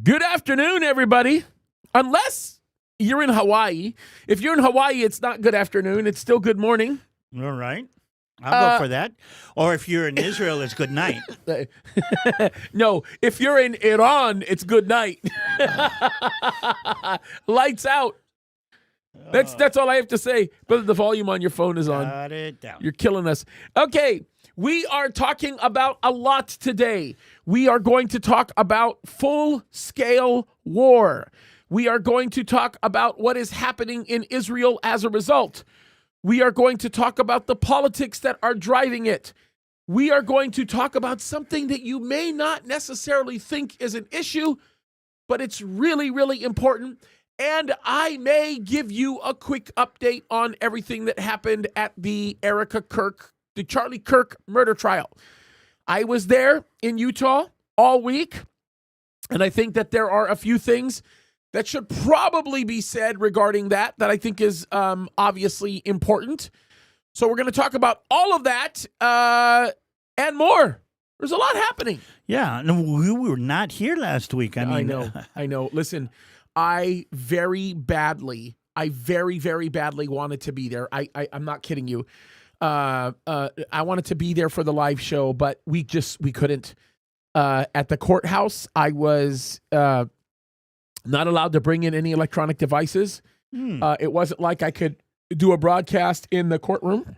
Good afternoon, everybody. Unless you're in Hawaii. If you're in Hawaii, it's not good afternoon. It's still good morning. All right. I'll go for that. Or if you're in Israel, it's good night. No, if you're in Iran, it's good night. Lights out. That's all I have to say. But the volume on your phone is on. Got it down. You're killing us. Okay, we are talking about a lot today. We are going to talk about full-scale war. We are going to talk about what is happening in Israel as a result. We are going to talk about the politics that are driving it. We are going to talk about something that you may not necessarily think is an issue, but it's really, really important. And I may give you a quick update on everything that happened at the Charlie Kirk murder trial. I was there in Utah all week, and I think that there are a few things that should probably be said regarding that I think is obviously important. So we're going to talk about all of that and more. There's a lot happening. Yeah, no, we were not here last week. I know. Listen, I very, very badly wanted to be there. I'm not kidding you. I wanted to be there for the live show, but we couldn't. At the courthouse, I was not allowed to bring in any electronic devices. It wasn't like I could do a broadcast in the courtroom.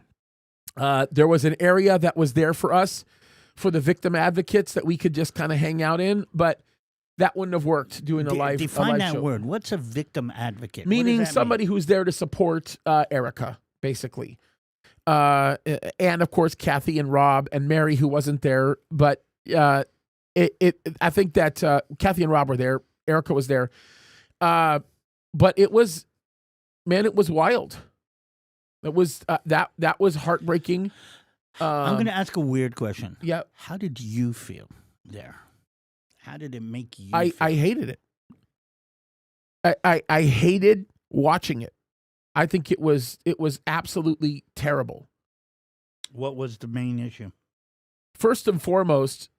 There was an area that was there for us, for the victim advocates, that we could just kind of hang out in, but that wouldn't have worked doing a live Define that show. Word. What's a victim advocate? Meaning somebody who's there to support Erica, basically. And, of course, Kathy and Rob and Mary, who wasn't there. But I think that Kathy and Rob were there. Erica was there. But it was wild. It was that was heartbreaking. I'm going to ask a weird question. Yeah. How did you feel there? How did it make you feel? I hated it. I hated watching it. I think it was absolutely terrible. What was the main issue? First and foremost,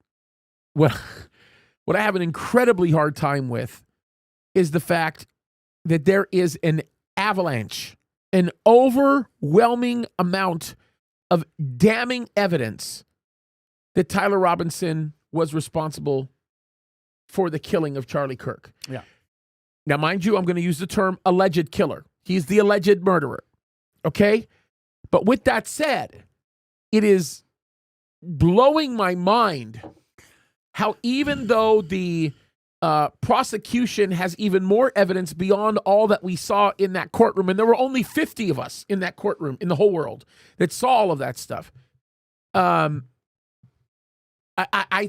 what I have an incredibly hard time with is the fact that there is an avalanche, an overwhelming amount of damning evidence that Tyler Robinson was responsible for the killing of Charlie Kirk. Yeah. Now, mind you, I'm going to use the term alleged killer. He's the alleged murderer. Okay? But with that said, it is blowing my mind how, even though the prosecution has even more evidence beyond all that we saw in that courtroom, and there were only 50 of us in that courtroom in the whole world that saw all of that stuff, I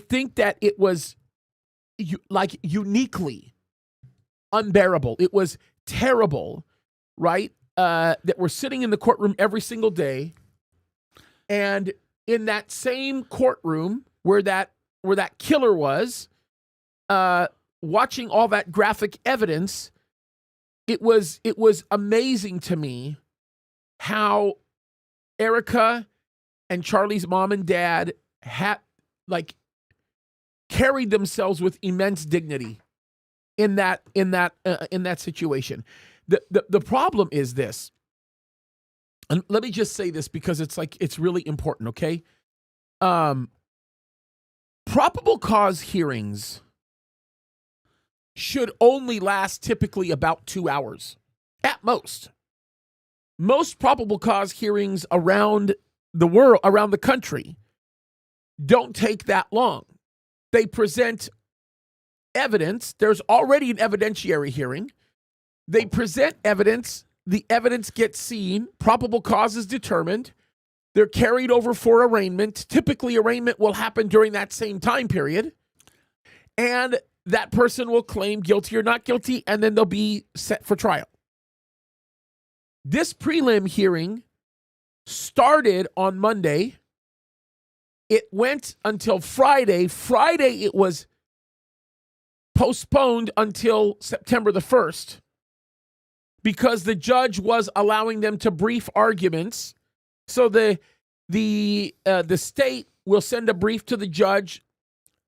think that it was uniquely unbearable. It was terrible, right? That we're sitting in the courtroom every single day, and in that same courtroom where that killer was, watching all that graphic evidence, it was amazing to me how Erica and Charlie's mom and dad had carried themselves with immense dignity in that situation. The problem is this, and let me just say this because it's really important, okay? Probable cause hearings should only last typically about 2 hours at most. Most probable cause hearings around the world, around the country, don't take that long. They present evidence. There's already an evidentiary hearing. They present evidence. The evidence gets seen. Probable cause is determined. They're carried over for arraignment. Typically, arraignment will happen during that same time period. And that person will claim guilty or not guilty, and then they'll be set for trial. This prelim hearing started on Monday. It went until Friday. Friday, it was postponed until September the 1st because the judge was allowing them to brief arguments. So the state will send a brief to the judge.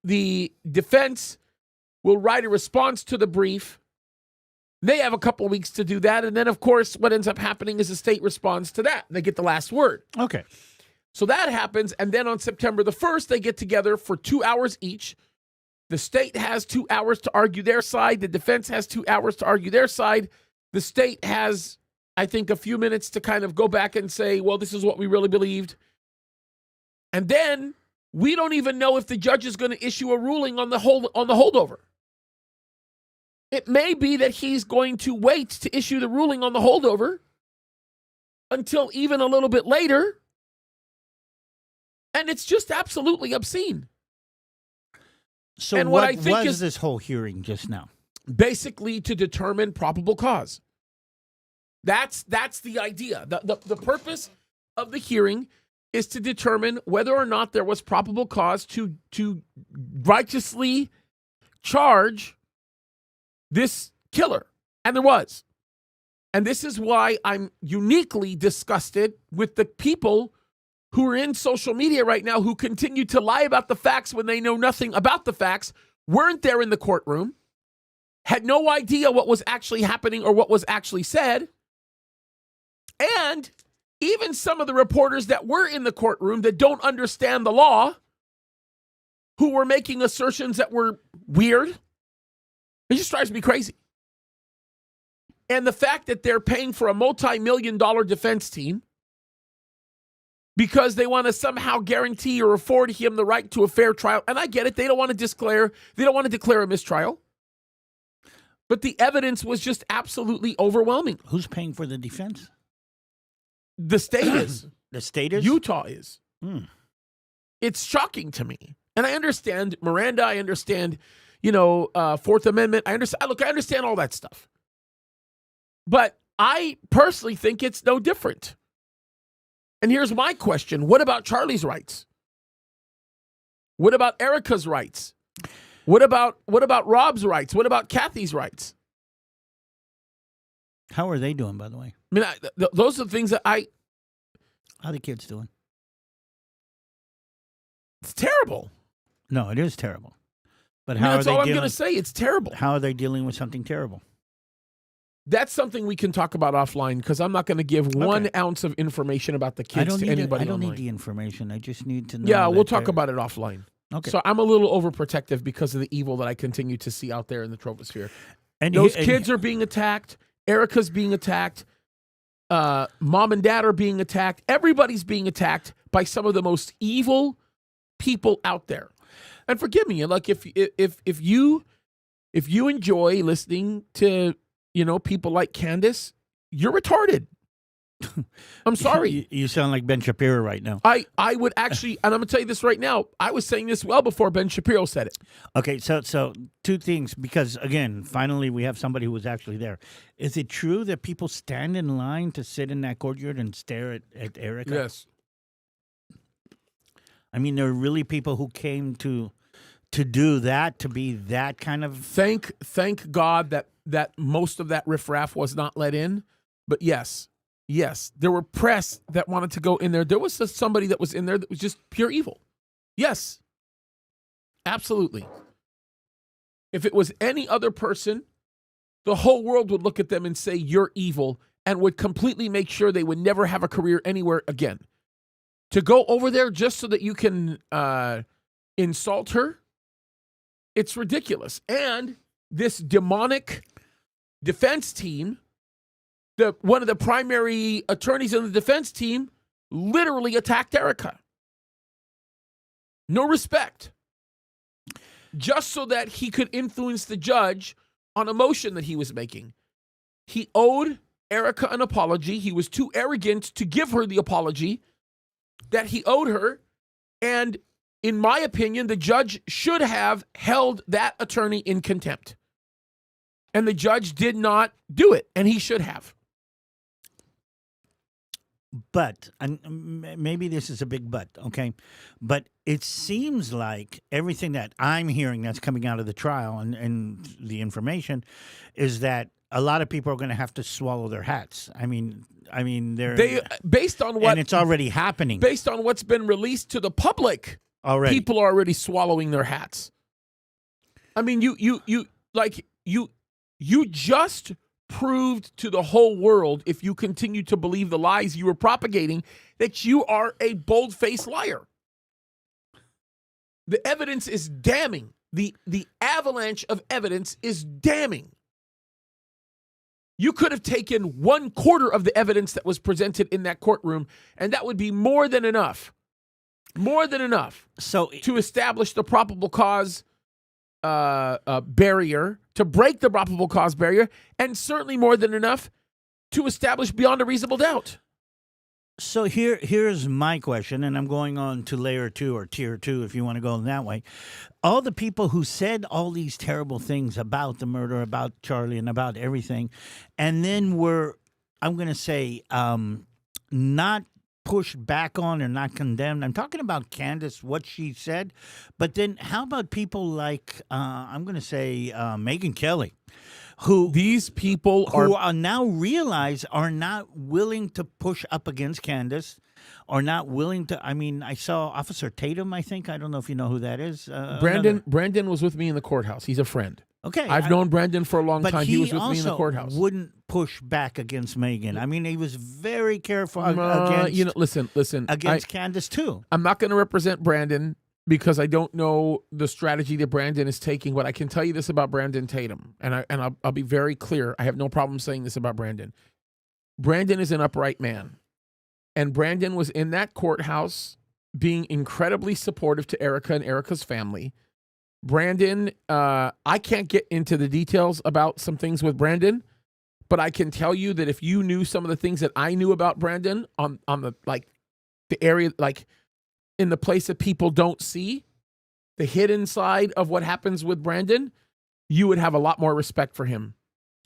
The defense will write a response to the brief. They have a couple of weeks to do that. And then, of course, what ends up happening is the state responds to that. They get the last word. Okay. So that happens. And then on September the 1st, they get together for 2 hours each. The state has 2 hours to argue their side. The defense has 2 hours to argue their side. The state has, I think, a few minutes to kind of go back and say, well, this is what we really believed. And then we don't even know if the judge is going to issue a ruling on the holdover. It may be that he's going to wait to issue the ruling on the holdover until even a little bit later. And it's just absolutely obscene. So and what I think was is this whole hearing just now? basically to determine probable cause. That's the idea. The purpose of the hearing is to determine whether or not there was probable cause to righteously charge this killer. And there was. And this is why I'm uniquely disgusted with the people who are in social media right now who continue to lie about the facts when they know nothing about the facts, weren't there in the courtroom, had no idea what was actually happening or what was actually said. And even some of the reporters that were in the courtroom that don't understand the law, who were making assertions that were weird, it just drives me crazy. And the fact that they're paying for a multi-million-dollar defense team because they want to somehow guarantee or afford him the right to a fair trial. And I get it. They don't want to declare a mistrial. But the evidence was just absolutely overwhelming. Who's paying for the defense? The state is. The state is? Utah is. It's shocking to me. And I understand Miranda. I understand, Fourth Amendment. I understand all that stuff. But I personally think it's no different. And here's my question. What about Charlie's rights? What about Erica's rights? What about Rob's rights? What about Kathy's rights? How are they doing, by the way? I mean, those are the things that How are the kids doing? it's terrible. No, it is terrible. But I mean, how that's are they all I'm dealing? going to say. It's terrible. How are they dealing with something terrible? That's something we can talk about offline because I'm not going to give 1 ounce of information about the kids to anybody I don't online. need the information. I just need to know. Yeah, we'll that talk they're- about it offline. Okay. So I'm a little overprotective because of the evil that I continue to see out there in the troposphere. And Those kids are being attacked. Erica's being attacked. Mom and dad are being attacked. Everybody's being attacked by some of the most evil people out there. And forgive me, like if you enjoy listening to people like Kaddis, you're retarded. I'm sorry. You sound like Ben Shapiro right now. I would actually, and I'm going to tell you this right now, I was saying this well before Ben Shapiro said it. Okay, so 2 things, because, again, finally we have somebody who was actually there. Is it true that people stand in line to sit in that courtyard and stare at Erica? Yes. I mean, there are really people who came to do that, to be that kind of... Thank God that most of that riffraff was not let in. But yes, there were press that wanted to go in there. There was somebody that was in there that was just pure evil. Yes, absolutely. If it was any other person, the whole world would look at them and say, you're evil, and would completely make sure they would never have a career anywhere again. To go over there just so that you can insult her, it's ridiculous. And this demonic defense team, one of the primary attorneys in the defense team, literally attacked Erica. No respect. Just so that he could influence the judge on a motion that he was making. He owed Erica an apology. He was too arrogant to give her the apology that he owed her. And in my opinion, the judge should have held that attorney in contempt. And the judge did not do it, and he should have. But, and maybe this is a big but, okay? But it seems like everything that I'm hearing that's coming out of the trial and the information is that a lot of people are going to have to swallow their hats. I mean, they based on what, and it's already happening. Based on what's been released to the public, already, people are already swallowing their hats. I mean, you just proved to the whole world, if you continue to believe the lies you were propagating, that you are a bold-faced liar. The evidence is damning. The avalanche of evidence is damning. You could have taken 1/4 of the evidence that was presented in that courtroom, and that would be more than enough. More than enough to establish the probable cause barrier, to break the probable cause barrier, and certainly more than enough to establish beyond a reasonable doubt. So here's my question, and I'm going on to layer 2 or tier 2 if you want to go that way. All the people who said all these terrible things about the murder, about Charlie, and about everything, and then were, I'm going to say, not pushed back on or not condemned. I'm talking about Kaddis, what she said, but then how about people like, I'm going to say, Megyn Kelly? Who these people are now realize are not willing to push up against Kaddis, are not willing to. I mean, I saw Officer Tatum. I think, I don't know if you know who that is. Brandon was with me in the courthouse. He's a friend. Okay, I've known Brandon for a long but time. He was with me in the courthouse. Wouldn't push back against Megyn. I mean, he was very careful against. Listen. Against Kaddis too. I'm not going to represent Brandon, because I don't know the strategy that Brandon is taking. But I can tell you this about Brandon Tatum, and I'll be very clear. I have no problem saying this about Brandon. Brandon is an upright man, and Brandon was in that courthouse being incredibly supportive to Erica and Erica's family. Brandon, I can't get into the details about some things with Brandon, but I can tell you that if you knew some of the things that I knew about Brandon on the the area, in the place that people don't see, the hidden side of what happens with Brandon, you would have a lot more respect for him.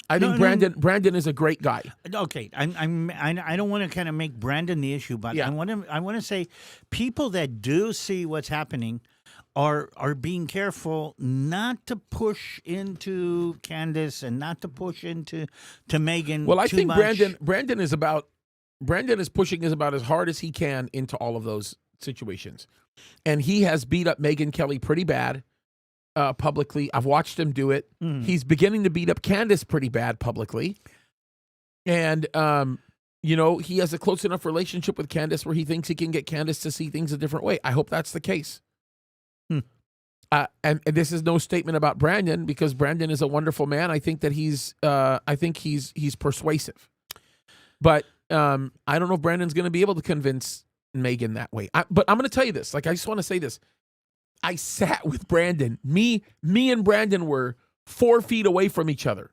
I think Brandon is a great guy. Okay, I don't want to kind of make Brandon the issue, but yeah. I want to say people that do see what's happening are being careful not to push into Kaddis and not to push into Megyn. Well, I think much. Brandon is pushing about as hard as he can into all of those situations, and he has beat up Megyn Kelly pretty bad publicly. I've watched him do it. He's beginning to beat up Kaddis pretty bad publicly, and he has a close enough relationship with Kaddis where he thinks he can get Kaddis to see things a different way. I hope that's the case. And this is no statement about Brandon, because Brandon is a wonderful man. I think that he's persuasive, but I don't know if Brandon's going to be able to convince Megyn that way. But I'm going to tell you this. I just want to say this. I sat with Brandon. Me and Brandon were 4 feet away from each other.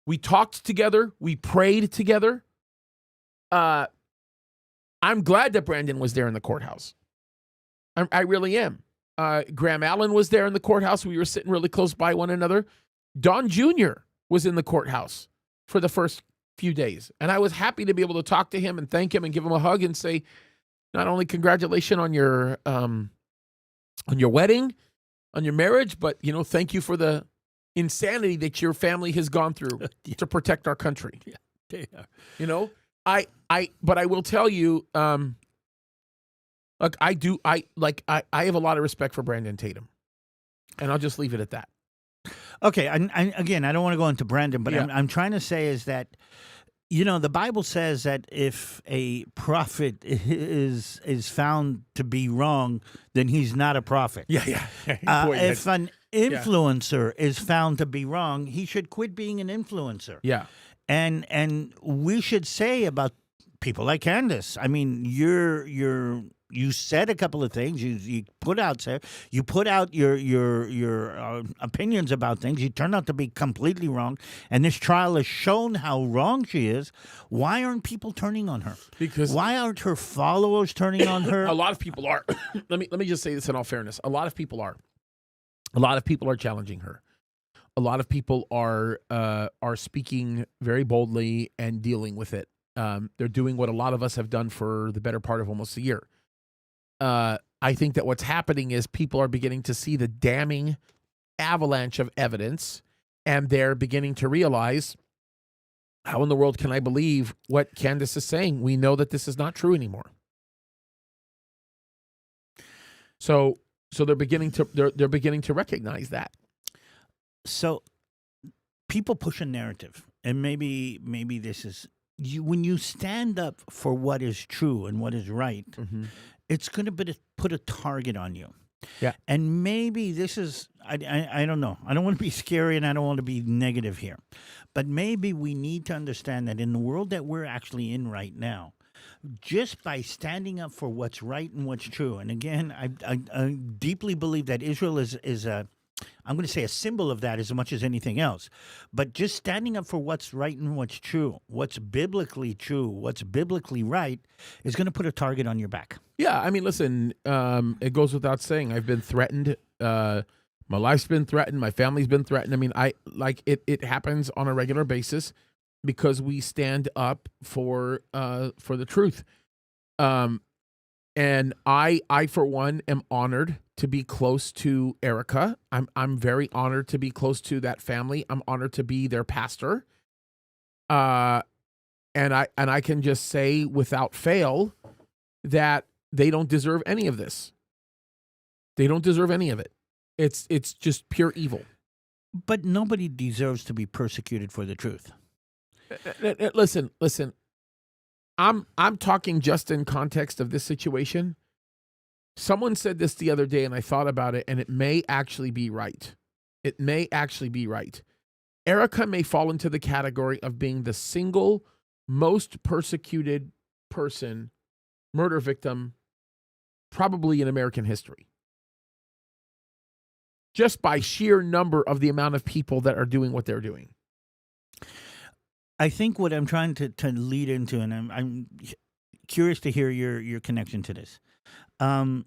We talked together. We prayed together. I'm glad that Brandon was there in the courthouse. I really am. Graham Allen was there in the courthouse. We were sitting really close by one another. Don Jr. was in the courthouse for the first few days. And I was happy to be able to talk to him and thank him and give him a hug and say, not only congratulations on your wedding, on your marriage, but thank you for the insanity that your family has gone through to protect our country. Yeah. But I will tell you, look, I have a lot of respect for Brandon Tatum, and I'll just leave it at that. Okay, again, I don't want to go into Brandon, but yeah. I'm trying to say is that, the Bible says that if a prophet is found to be wrong, then he's not a prophet. Yeah. If an influencer is found to be wrong, he should quit being an influencer. Yeah. And we should say about people like Kaddis. I mean, you said a couple of things. You put out your opinions about things. You turned out to be completely wrong, and this trial has shown how wrong she is. Why aren't people turning on her? Because why aren't her followers turning on her? A lot of people are. Let me just say this in all fairness. A lot of people are. A lot of people are challenging her. A lot of people are speaking very boldly and dealing with it. They're doing what a lot of us have done for the better part of almost a year. I think that what's happening is people are beginning to see the damning avalanche of evidence, and they're beginning to realize, how in the world can I believe what Kaddis is saying? We know that this is not true anymore. So they're beginning to recognize that. So people push a narrative, and maybe this is you when you stand up for what is true and what is right. Mm-hmm. It's going to put a target on you. Yeah. And maybe this is, I don't know. I don't want to be scary and I don't want to be negative here. But maybe we need to understand that in the world that we're actually in right now, just by standing up for what's right and what's true. And again, I deeply believe that Israel is a, I'm going to say a symbol of that as much as anything else. But just standing up for what's right and what's true, what's biblically true, what's biblically right, is going to put a target on your back. Yeah, I mean, listen, it goes without saying. I've been threatened. My life's been threatened. My family's been threatened. I mean, it happens on a regular basis because we stand up for the truth. And I for one am honored to be close to Erica. I'm very honored to be close to that family. I'm honored to be their pastor. And I can just say without fail that they don't deserve any of this. They don't deserve any of it. It's just pure evil. But nobody deserves to be persecuted for the truth. Listen. I'm talking just in context of this situation. Someone said this the other day, and I thought about it, and it may actually be right. It may actually be right. Erica may fall into the category of being the single most persecuted person, murder victim, probably in American history. Just by sheer number of the amount of people that are doing what they're doing. I think what I'm trying to lead into, and I'm curious to hear your connection to this. I'm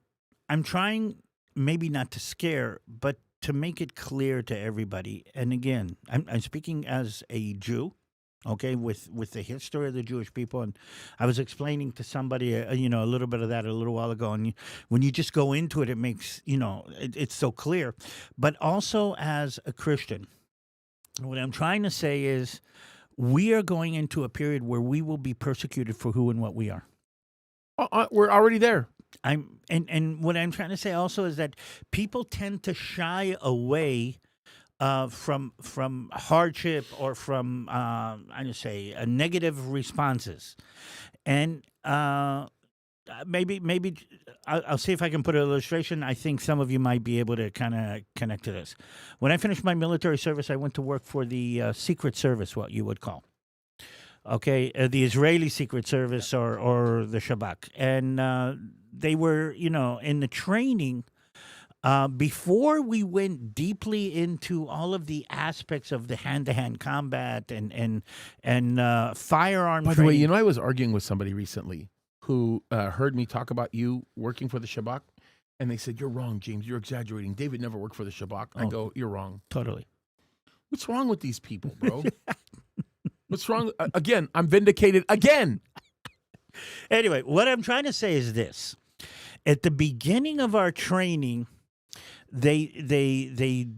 trying maybe not to scare, but to make it clear to everybody. And again, I'm speaking as a Jew, okay, with the history of the Jewish people. And I was explaining to somebody, a little bit of that a little while ago. And when you just go into it, it makes, it's so clear. But also as a Christian, what I'm trying to say is, we are going into a period where we will be persecuted for who and what we are. We're already there. And what I'm trying to say also is that people tend to shy away from hardship or from negative responses, and maybe I'll see if I can put an illustration. I think some of you might be able to kind of connect to this. When I finished my military service, I went to work for the Secret Service, what you would call, okay, the Israeli Secret Service or the Shabak. And they were, in the training, before we went deeply into all of the aspects of the hand-to-hand combat and firearm By the training. way, I was arguing with somebody recently who heard me talk about you working for the Shabak, and they said, "You're wrong, James. You're exaggerating. David never worked for the Shabak." I go, "You're wrong. Totally. What's wrong with these people, bro? What's wrong?" Again, I'm vindicated again. Anyway, what I'm trying to say is this. At the beginning of our training, they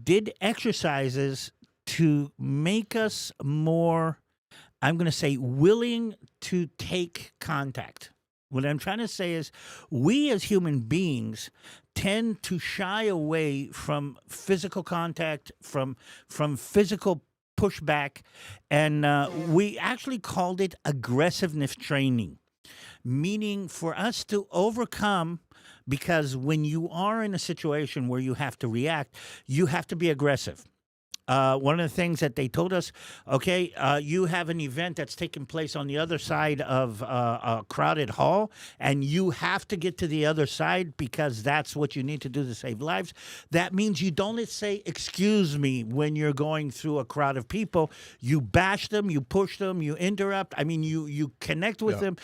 did exercises to make us more, I'm going to say, willing to take contact. What I'm trying to say is we as human beings tend to shy away from physical contact, from physical pushback, and we actually called it aggressiveness training, meaning for us to overcome, because when you are in a situation where you have to react, you have to be aggressive. One of the things that they told us, okay, you have an event that's taking place on the other side of a crowded hall, and you have to get to the other side because that's what you need to do to save lives. That means you don't say, "Excuse me," when you're going through a crowd of people. You bash them, you push them, you interrupt. I mean, you connect with them.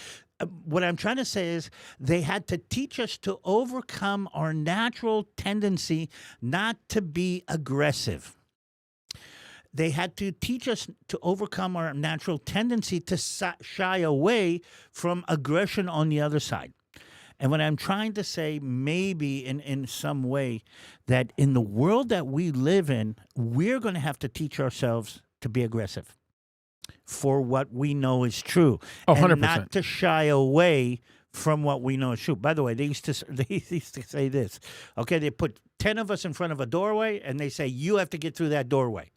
What I'm trying to say is they had to teach us to overcome our natural tendency not to be aggressive. They had to teach us to overcome our natural tendency to shy away from aggression on the other side. And what I'm trying to say, maybe in some way, that in the world that we live in, we're going to have to teach ourselves to be aggressive for what we know is true. Oh, 100%. And not to shy away from what we know is true. By the way, they used to say this. Okay, they put 10 of us in front of a doorway, and they say you have to get through that doorway.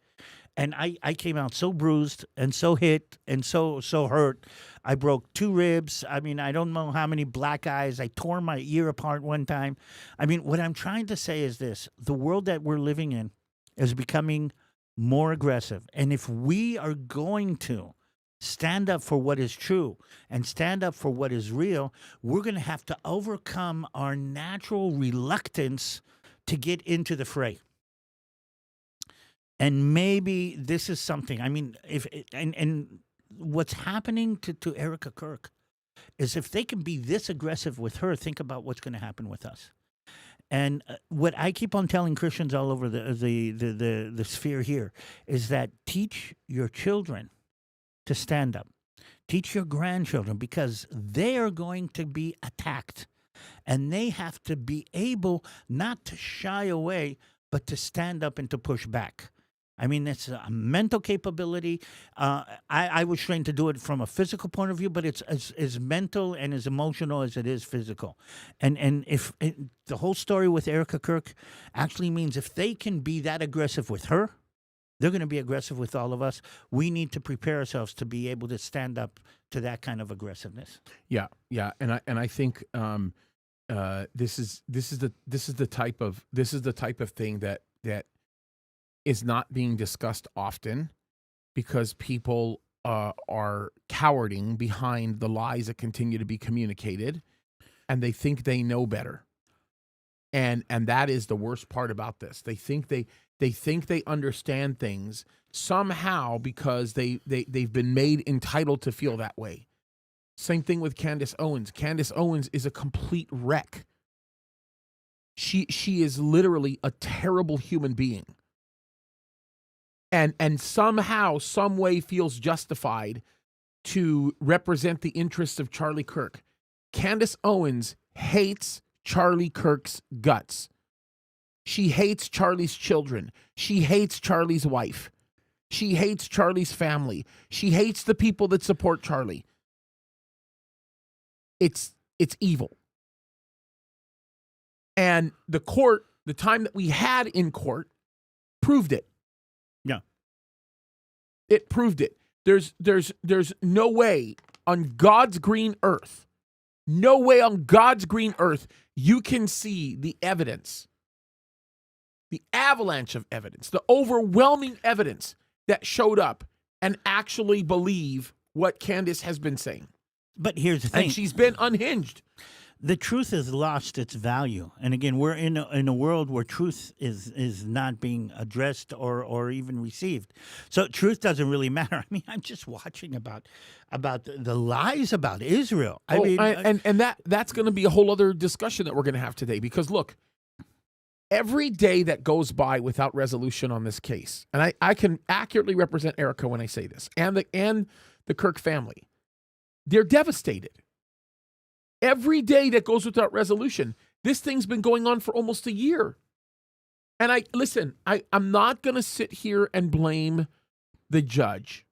And I came out so bruised and so hit and so hurt. I broke 2 ribs. I mean, I don't know how many black eyes. I tore my ear apart one time. I mean, what I'm trying to say is this: the world that we're living in is becoming more aggressive, and if we are going to stand up for what is true and stand up for what is real, we're going to have to overcome our natural reluctance to get into the fray. And maybe this is something. I mean, and what's happening to Erica Kirk is if they can be this aggressive with her, think about what's going to happen with us. And what I keep on telling Christians all over the sphere here is that teach your children to stand up. Teach your grandchildren, because they are going to be attacked, and they have to be able not to shy away, but to stand up and to push back. I mean, it's a mental capability. I was trained to do it from a physical point of view, but it's as mental and as emotional as it is physical. And if the whole story with Erica Kirk actually means if they can be that aggressive with her, they're going to be aggressive with all of us. We need to prepare ourselves to be able to stand up to that kind of aggressiveness. Yeah, and I think this is the type of thing that is not being discussed often, because people are cowering behind the lies that continue to be communicated, and they think they know better. And that is the worst part about this. They think they understand things somehow because they've been made entitled to feel that way. Same thing with Candace Owens. Candace Owens is a complete wreck. She is literally a terrible human being. And somehow, some way feels justified to represent the interests of Charlie Kirk. Candace Owens hates Charlie Kirk's guts. She hates Charlie's children. She hates Charlie's wife. She hates Charlie's family. She hates the people that support Charlie. It's evil. And the court, the time that we had in court, proved it. Yeah. It proved it. There's no way on God's green earth, you can see the evidence, the avalanche of evidence, the overwhelming evidence that showed up and actually believe what Candace has been saying. But here's the thing. And she's been unhinged. The truth has lost its value. And again, we're in a world where truth is not being addressed or even received. So truth doesn't really matter. I mean, I'm just watching about the lies about Israel. That's going to be a whole other discussion that we're going to have today, because look, every day that goes by without resolution on this case, and I can accurately represent Erica when I say this, and the Kirk family, they're devastated. Every day that goes without resolution, this thing's been going on for almost a year. And I'm not going to sit here and blame the judge.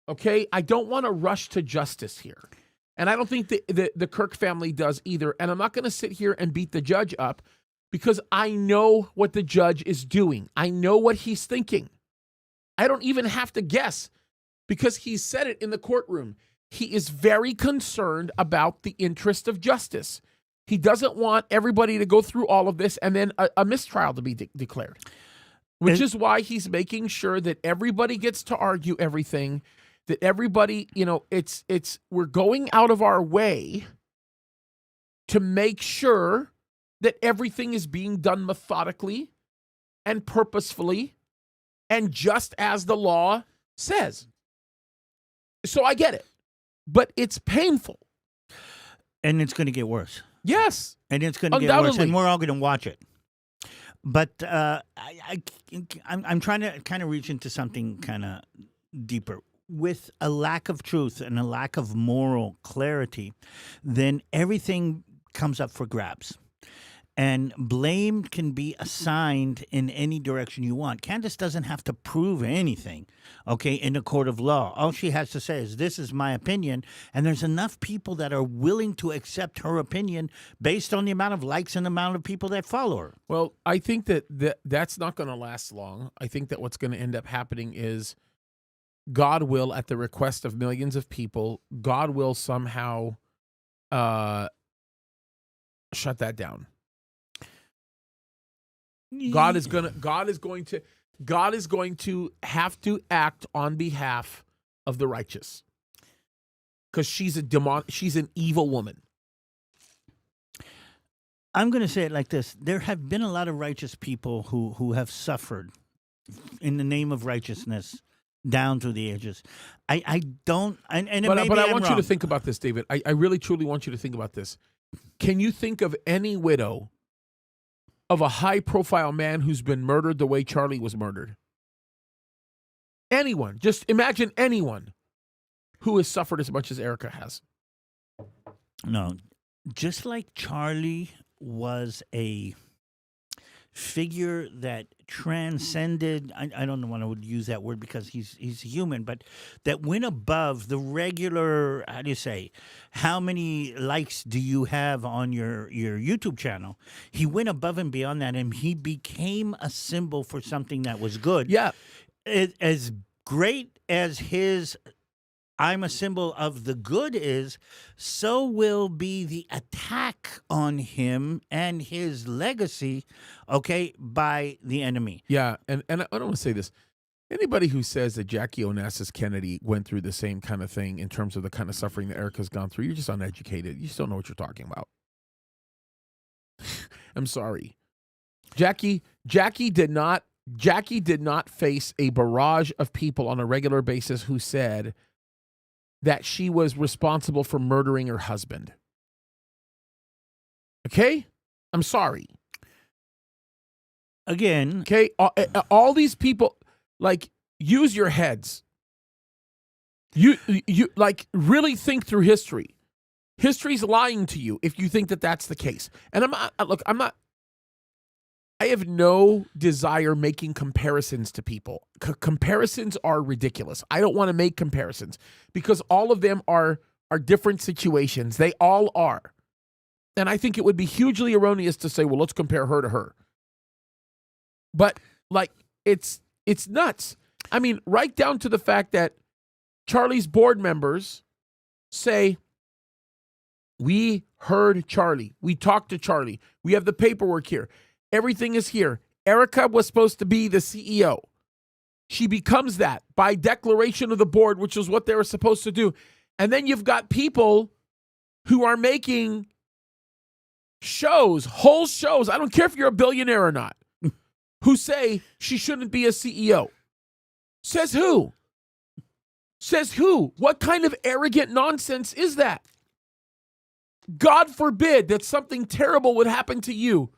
Okay? I don't want to rush to justice here. And I don't think the Kirk family does either. And I'm not going to sit here and beat the judge up, because I know what the judge is doing. I know what he's thinking. I don't even have to guess, because he said it in the courtroom. He is very concerned about the interest of justice. He doesn't want everybody to go through all of this and then a mistrial to be declared, which is why he's making sure that everybody gets to argue everything, that everybody, we're going out of our way to make sure that everything is being done methodically and purposefully and just as the law says. So I get it. But it's painful. And it's going to get worse. Yes. And it's going to get worse, and we're all going to watch it. But I'm trying to kind of reach into something kind of deeper. With a lack of truth and a lack of moral clarity, then everything comes up for grabs. And blame can be assigned in any direction you want. Candace doesn't have to prove anything, okay, in a court of law. All she has to say is, this is my opinion. And there's enough people that are willing to accept her opinion based on the amount of likes and the amount of people that follow her. Well, I think that's not going to last long. I think that what's going to end up happening is God will, at the request of millions of people, God will somehow shut that down. God is going to have to act on behalf of the righteous, because she's an evil woman. I'm going to say it like this. There have been a lot of righteous people who have suffered in the name of righteousness down through the ages. I don't, and But maybe I I'm want you wrong. to think about this, David. I really, truly want you to think about this. Can you think of any widow of a high-profile man who's been murdered the way Charlie was murdered? Anyone. Just imagine anyone who has suffered as much as Erica has. No, just like Charlie was a figure that transcended, I don't want to use that word because he's human, but that went above the regular, how do you say, how many likes do you have on your YouTube channel? He went above and beyond that, and he became a symbol for something that was good. Yeah. As great as his I'm a symbol of the good is, so will be the attack on him and his legacy, okay, by the enemy. Yeah, and I don't want to say this. Anybody who says that Jackie Onassis Kennedy went through the same kind of thing in terms of the kind of suffering that Erica's gone through, you're just uneducated. You just don't know what you're talking about. I'm sorry. Jackie did not face a barrage of people on a regular basis who said that she was responsible for murdering her husband. Okay? I'm sorry. Again, Okay? All these people, like, use your heads. You like, really think through history. History's lying to you if you think that that's the case. And I have no desire making comparisons to people. Comparisons are ridiculous. I don't want to make comparisons because all of them are different situations. They all are. And I think it would be hugely erroneous to say, well, let's compare her to her. But, like, it's nuts. I mean, right down to the fact that Charlie's board members say, we heard Charlie. We talked to Charlie. We have the paperwork here. Everything is here. Erica was supposed to be the CEO. She becomes that by declaration of the board, which is what they were supposed to do. And then you've got people who are making shows, whole shows. I don't care if you're a billionaire or not, who say she shouldn't be a CEO. Says who? Says who? What kind of arrogant nonsense is that? God forbid that something terrible would happen to you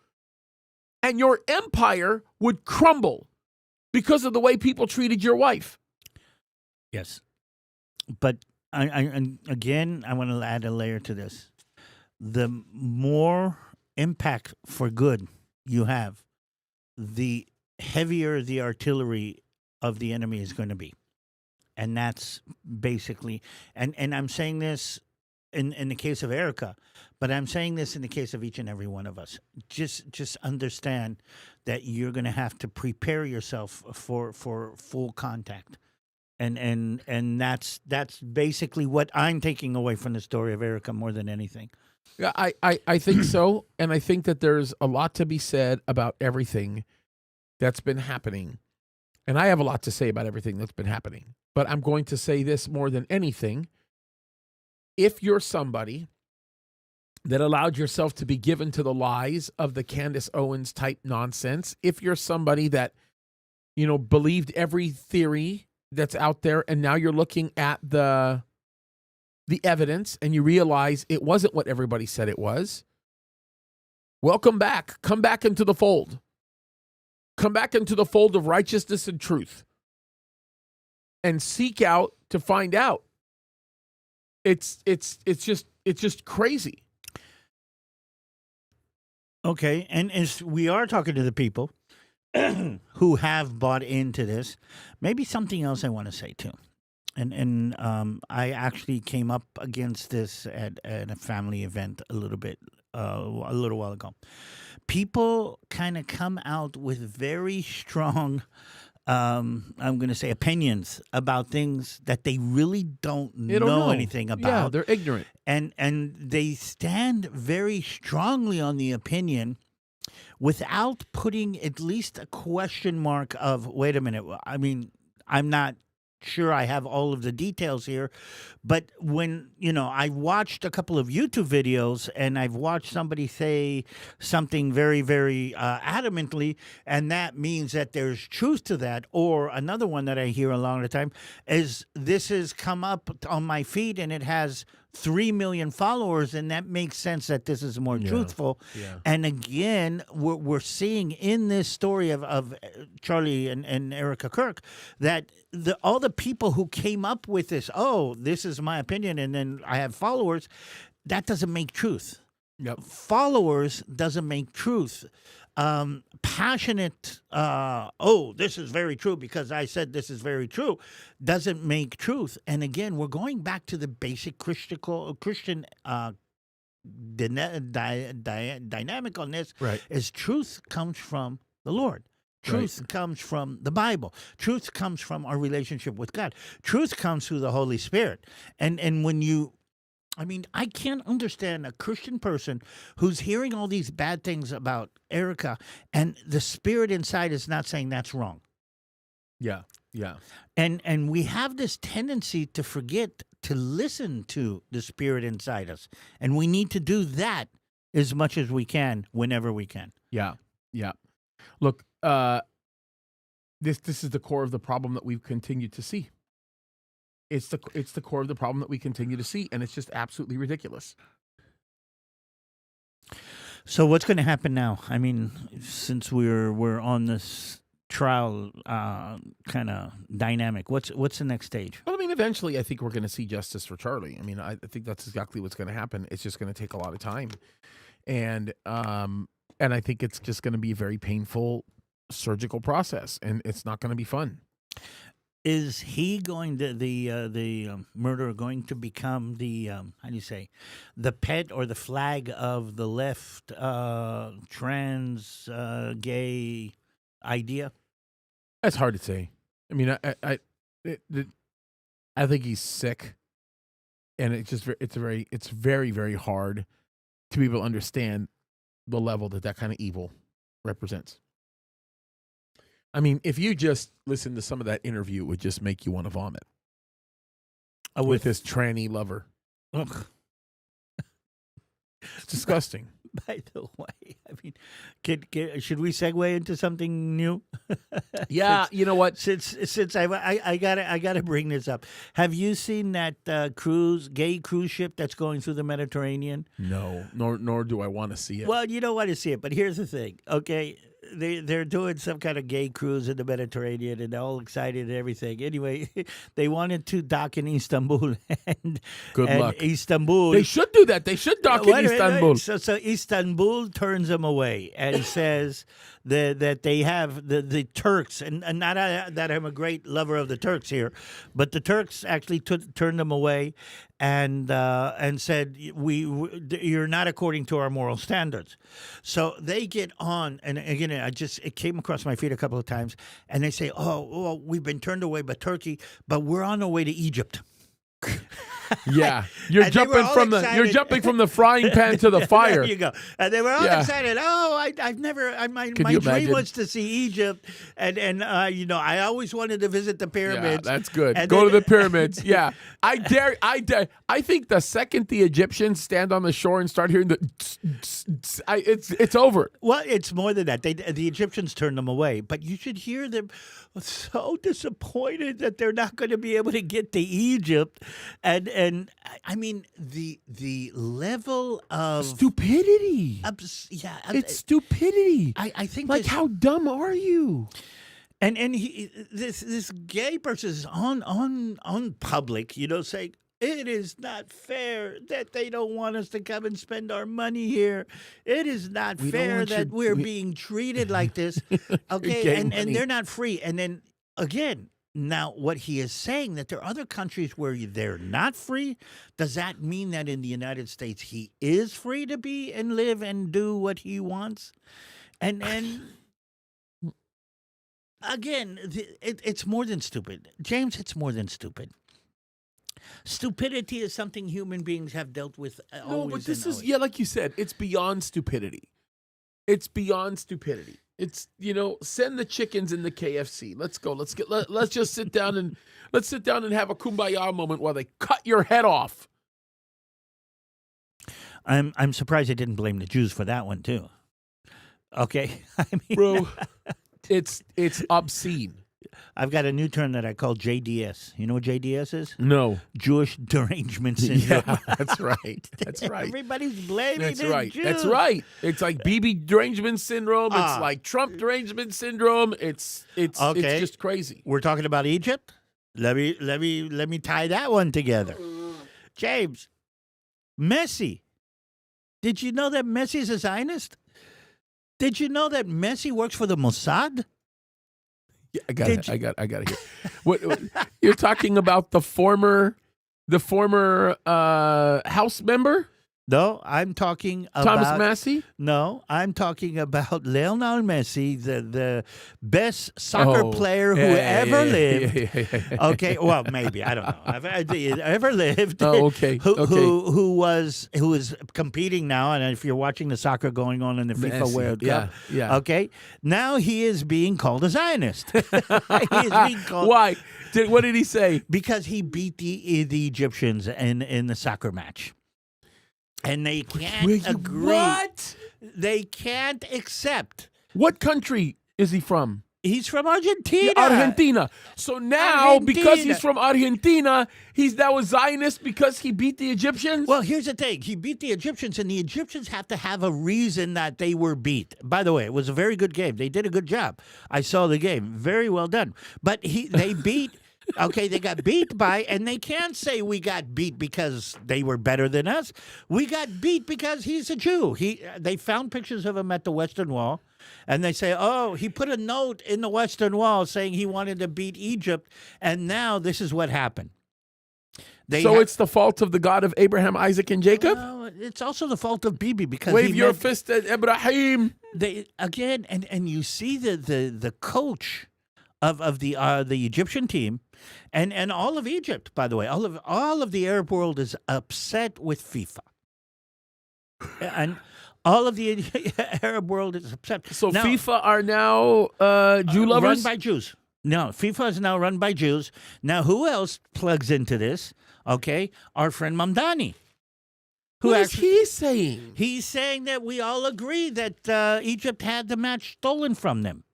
and your empire would crumble because of the way people treated your wife. yes. But I again, I want to add a layer to this. The more impact for good you have, the heavier the artillery of the enemy is going to be. And that's basically, and I'm saying this in the case of Erica, but I'm saying this in the case of each and every one of us. Just understand that you're going to have to prepare yourself for full contact. And that's basically what I'm taking away from the story of Erica more than anything. Yeah, I think so. And I think that there's a lot to be said about everything that's been happening. And I have a lot to say about everything that's been happening. But I'm going to say this more than anything. If you're somebody that allowed yourself to be given to the lies of the Candace Owens type nonsense, if you're somebody that, believed every theory that's out there, and now you're looking at the evidence and you realize it wasn't what everybody said it was, welcome back. Come back into the fold. Come back into the fold of righteousness and truth and seek out to find out. It's just crazy. Okay, and as we are talking to the people who have bought into this, maybe something else I want to say too. And I actually came up against this at a family event a little while ago. People kind of come out with very strong, I'm going to say, opinions about things that they really don't They don't know anything Yeah, about, they're ignorant. and they stand very strongly on the opinion without putting at least a question mark of, wait a minute, I mean, I'm not sure I have all of the details here, but when, I watched a couple of YouTube videos and I've watched somebody say something very, very adamantly, and that means that there's truth to that. Or another one that I hear a lot of the time is, this has come up on my feed and it has 3 million followers, and that makes sense that this is more truthful. Yeah. And again, we're seeing in this story of Charlie and Erica Kirk that all the people who came up with this, this is my opinion, and then I have followers, that doesn't make truth. Yep. Followers doesn't make truth. Passionate, this is very true because I said this is very true, doesn't make truth. And again, we're going back to the basic Christian dynamic on this. Right. Is truth comes from the Lord. Truth comes from the Bible. Truth comes from our relationship with God. Truth comes through the Holy Spirit. And when I can't understand a Christian person who's hearing all these bad things about Erica, and the Spirit inside is not saying that's wrong. Yeah. Yeah. And we have this tendency to forget to listen to the Spirit inside us. And we need to do that as much as we can, whenever we can. Yeah. Yeah. Look, this is the core of the problem that we've continued to see. It's the core of the problem that we continue to see, and it's just absolutely ridiculous. So what's going to happen now? I mean, since we're on this trial kind of dynamic, what's the next stage? Well, I mean, eventually, I think we're going to see justice for Charlie. I mean, I think that's exactly what's going to happen. It's just going to take a lot of time, and I think it's just going to be a very painful surgical process, and it's not going to be fun. Is he going to the murderer going to become the how do you say, the pet or the flag of the left trans gay idea? That's hard to say. I mean, I think he's sick, and it's very, very hard to be able to understand the level that kind of evil represents. I mean, if you just listen to some of that interview, it would just make you want to vomit. With his tranny lover. Ugh. It's disgusting. By the way, I mean, should we segue into something new? Yeah, you know what? Since I gotta bring this up. Have you seen that gay cruise ship that's going through the Mediterranean? No, nor do I want to see it. Well, you don't want to see it, but here's the thing. Okay, they're doing some kind of gay cruise in the Mediterranean, and they're all excited and everything. Anyway, they wanted to dock in Istanbul, and Good luck. Istanbul. They should do that. They should dock in Istanbul. So Istanbul turns them away and says that they have the Turks, and not that I'm a great lover of the Turks here, but the Turks actually turned them away and said you're not according to our moral standards. So they get on, and again, it came across my feed a couple of times, and they say, well, we've been turned away by Turkey, but we're on our way to Egypt. Yeah, you're jumping from the frying pan to the fire. There you go. And they were all excited. My dream was to see Egypt, and I always wanted to visit the pyramids. Yeah, that's good. And Go to the pyramids. Yeah, I dare. I think the second the Egyptians stand on the shore and start hearing it's over. Well, it's more than that. The Egyptians turned them away, but you should hear them so disappointed that they're not going to be able to get to Egypt, and I mean the level of stupidity. It's stupidity. I think how dumb are you? And this gay person is on public, saying It is not fair that they don't want us to come and spend our money here. It is not We don't fair want that your- we're we- being treated like this. Okay, gay money. and they're not free. And then again, now what he is saying that there are other countries where they're not free. Does that mean that in the United States he is free to be and live and do what he wants? And again, it's more than stupid, James. It's more than stupid. Stupidity is something human beings have dealt with always. No, but this and is, always. like you said, it's beyond stupidity. It's beyond stupidity. It's, send the chickens in the KFC. Let's go. Let's just sit down and have a kumbaya moment while they cut your head off. I'm surprised they didn't blame the Jews for that one too. Okay, I mean, Bro, it's obscene. I've got a new term that I call JDS. You know what JDS is? No. Jewish derangement syndrome. Yeah, that's right. That's right. Everybody's blaming That's the right. Jews. That's right. It's like BB derangement syndrome. It's like Trump derangement syndrome. It's Okay. just crazy. We're talking about Egypt. Let me tie that one together. James, Messi. Did you know that Messi is a Zionist? Did you know that Messi works for the Mossad? Yeah, I got to hear. What you're talking about the former House member No, I'm talking about Thomas Massey? No, I'm talking about Lionel Messi, the best soccer player who ever lived. Okay, well, maybe I don't know. Ever lived? Oh, okay. Who was competing now? And if you're watching the soccer going on in the FIFA World Cup, yeah. Okay, now he is being called a Zionist. He is being called Why? What did he say? because he beat the Egyptians in the soccer match. And they can't agree. What? They can't accept. What country is he from? He's from Argentina. Argentina. So now, because Argentina. he's from Argentina, he's now a Zionist because he beat the Egyptians? Well, here's the thing. He beat the Egyptians, and the Egyptians have to have a reason that they were beat. By the way, it was a very good game. They did a good job. I saw the game. Very well done. But they beat... Okay, they got beat by, and they can't say we got beat because they were better than us. We got beat because he's a Jew. They found pictures of him at the Western Wall, and they say, oh, he put a note in the Western Wall saying he wanted to beat Egypt, and now this is what happened. It's the fault of the God of Abraham, Isaac, and Jacob? Well, it's also the fault of Bibi because Wave your fist at Ibrahim. And you see the coach of the Egyptian team, and all of Egypt, by the way, all of the Arab world is upset with FIFA, and all of the Arab world is upset. So now, FIFA are now Jew lovers? run by Jews. No, FIFA is now run by Jews. Now, who else plugs into this? Okay, our friend Mamdani. What is he saying? He's saying that we all agree that Egypt had the match stolen from them.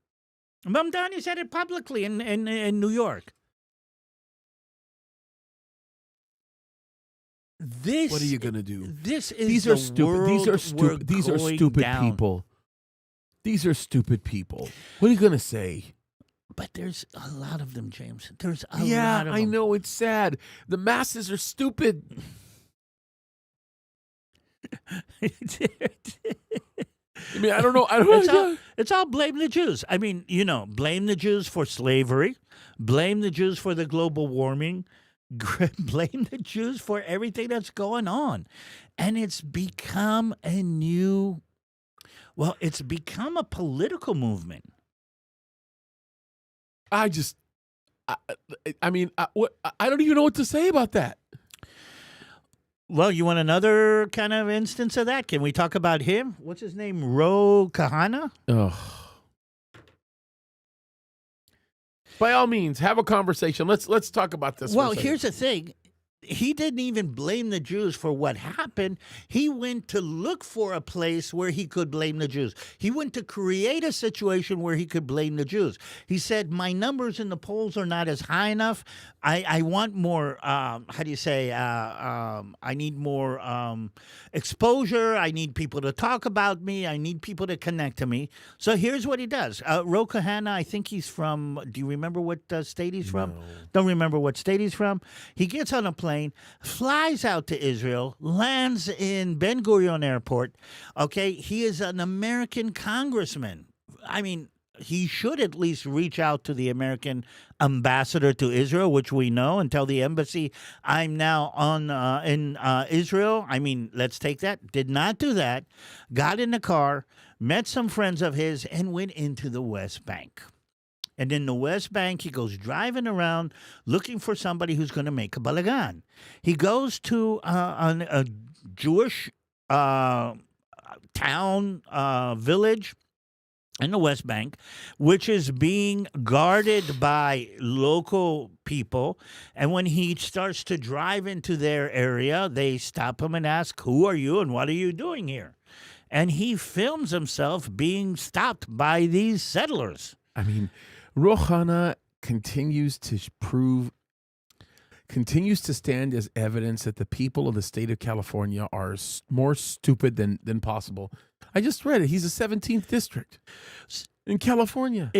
Mamdani said it publicly in New York. What are you going to do? This is These are stupid. These are stupid down. people. These are stupid people. What are you going to say? But there's a lot of them, James. There's a lot Yeah, of them. I know. It's sad. The masses are stupid. I mean, I don't know. It's all blame the Jews. I mean, blame the Jews for slavery, blame the Jews for the global warming, blame the Jews for everything that's going on. And it's become it's become a political movement. I don't even know what to say about that. Well, you want another kind of instance of that? Can we talk about him? What's his name? Ro Kahana? Oh. By all means, have a conversation. Let's talk about this. Well, here's the thing. He didn't even blame the Jews for what happened. He went to look for a place where he could blame the Jews. He went to create a situation where he could blame the Jews. He said, my numbers in the polls are not as high enough. I want more, I need more exposure. I need people to talk about me. I need people to connect to me. So here's what he does. Ro Kahana, I think he's from, do you remember what state he's from? No. Don't remember what state he's from. He gets on a plane plane, flies out to Israel, lands in Ben Gurion Airport. Okay, he is an American congressman. I mean, he should at least reach out to the American ambassador to Israel, which we know, and tell the embassy, I'm now in Israel. I mean, let's take that. Did not do that. Got in the car, met some friends of his, and went into the West Bank. And in the West Bank, he goes driving around looking for somebody who's going to make a balagan. He goes to a Jewish town, village in the West Bank, which is being guarded by local people. And when he starts to drive into their area, they stop him and ask, who are you and what are you doing here? And he films himself being stopped by these settlers. I mean, Rohana continues to stand as evidence that the people of the state of California are more stupid than possible. I just read it. He's a 17th district in California.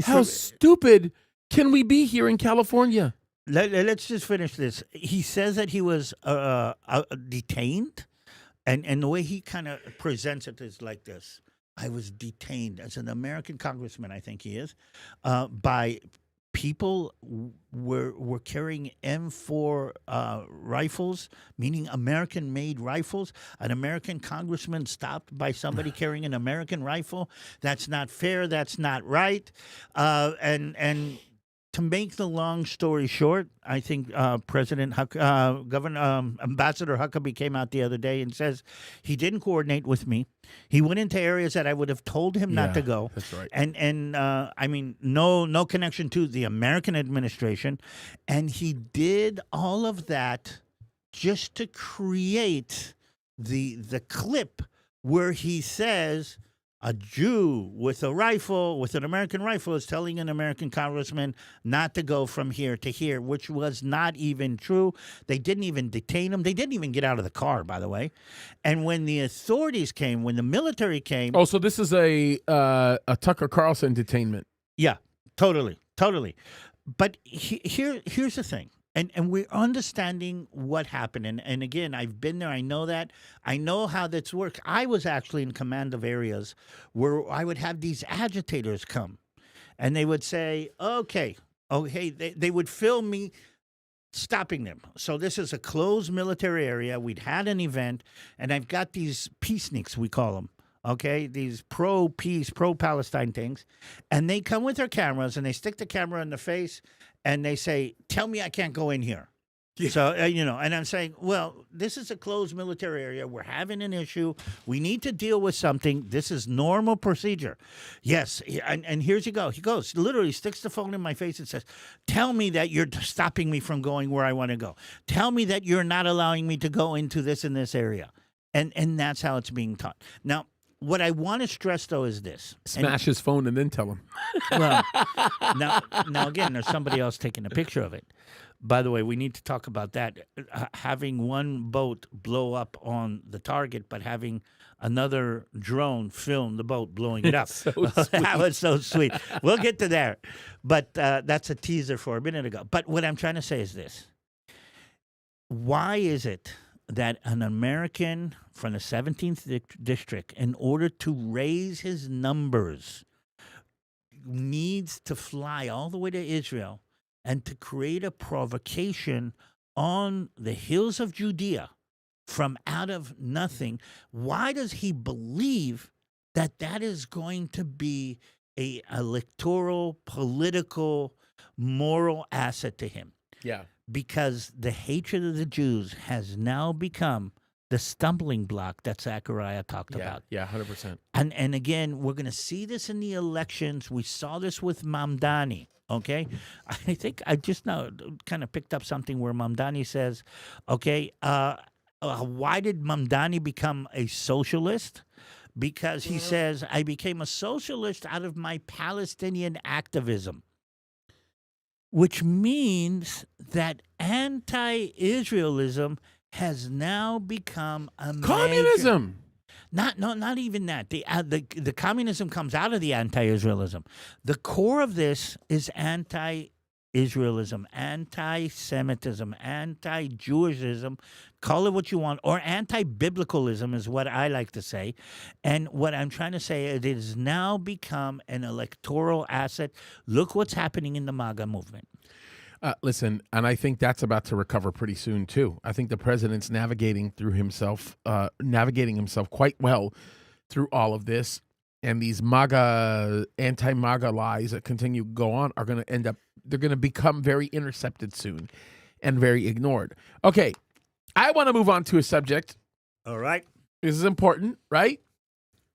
How stupid can we be here in California? Let's just finish this. He says that he was detained, and the way he kind of presents it is like this. I was detained as an American congressman, I think he is, by people were carrying M4 rifles, meaning American-made rifles. An American congressman stopped by somebody carrying an American rifle. That's not fair. That's not right. And to make the long story short, I think Ambassador Huckabee came out the other day and says he didn't coordinate with me. He went into areas that I would have told him not to go. That's right. And I mean, no connection to the American administration. And he did all of that just to create the clip where he says a Jew with a rifle, with an American rifle, is telling an American congressman not to go from here to here, which was not even true. They didn't even detain him. They didn't even get out of the car, by the way. And when the authorities came, when the military came... Oh, so this is a Tucker Carlson detainment. Yeah, totally. But here's the thing. And we're understanding what happened. And again, I've been there. I know that. I know how this works. I was actually in command of areas where I would have these agitators come. And they would say, okay. They would film me stopping them. So this is a closed military area. We'd had an event. And I've got these peaceniks, we call them. Okay, these pro-peace, pro-Palestine things. And they come with their cameras, and they stick the camera in the face, and they say, tell me I can't go in here. Yeah. So, and I'm saying, well, this is a closed military area. We're having an issue. We need to deal with something. This is normal procedure. Yes, and here's he goes. He goes, literally sticks the phone in my face and says, tell me that you're stopping me from going where I want to go. Tell me that you're not allowing me to go into this and this area. And that's how it's being taught. Now, what I want to stress, though, is this. Smash his phone and then tell him. Well, now again, there's somebody else taking a picture of it. By the way, we need to talk about that. Having one boat blow up on the target, but having another drone film the boat blowing it up. So that was so sweet. We'll get to there. But that's a teaser for a minute ago. But what I'm trying to say is this. Why is it that an American from the 17th district, in order to raise his numbers, needs to fly all the way to Israel and to create a provocation on the hills of Judea from out of nothing? Why does he believe that that is going to be a electoral, political, moral asset to him? Yeah. Because the hatred of the Jews has now become the stumbling block that Zechariah talked about. Yeah, 100%. And again, we're going to see this in the elections. We saw this with Mamdani, okay? I think I just now kind of picked up something where Mamdani says, okay, why did Mamdani become a socialist? Because he says, I became a socialist out of my Palestinian activism. Which means that anti-Israelism has now become a communism. Not even that. The communism comes out of the anti-Israelism. The core of this is Israelism, anti-Semitism, anti-Jewishism, call it what you want, or anti-biblicalism is what I like to say. And what I'm trying to say, it has now become an electoral asset. Look what's happening in the MAGA movement. Listen, and I think that's about to recover pretty soon too. I think the president's navigating himself quite well through all of this, and these anti-MAGA lies that continue to go on are going to they're going to become very intercepted soon, and very ignored. Okay, I want to move on to a subject. All right, this is important, right?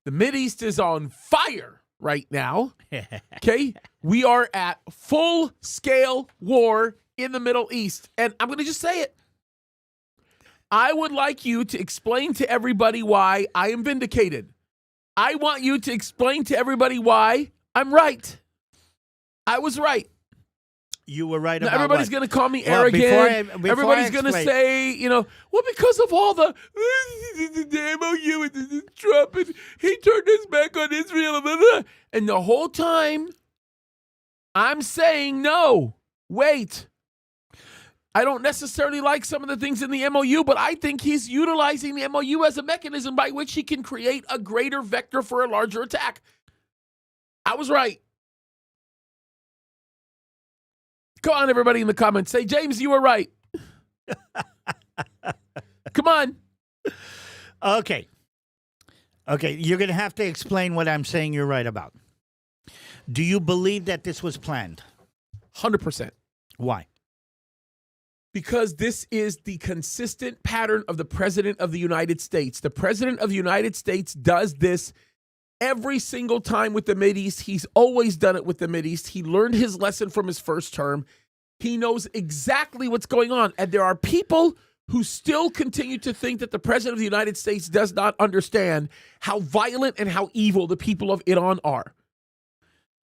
The Mideast is on fire right now. Okay, we are at full-scale war in the Middle East, and I'm going to just say it. I would like you to explain to everybody why I am vindicated. I want you to explain to everybody why I'm right. I was right. You were right now, about everybody's what? going to call me Well, arrogant. before Everybody's going to say, well, because of all the MOU and Trump, and he turned his back on Israel. Blah, blah. And the whole time, I'm saying, no, wait. I don't necessarily like some of the things in the MOU, but I think he's utilizing the MOU as a mechanism by which he can create a greater vector for a larger attack. I was right. Come on, everybody in the comments. Say, James, you were right. Come on. Okay, you're going to have to explain what I'm saying you're right about. Do you believe that this was planned? 100%. Why? Because this is the consistent pattern of the President of the United States. The President of the United States does this every single time with the Mideast. He's always done it with the Mideast. He learned his lesson from his first term. He knows exactly what's going on. And there are people who still continue to think that the President of the United States does not understand how violent and how evil the people of Iran are.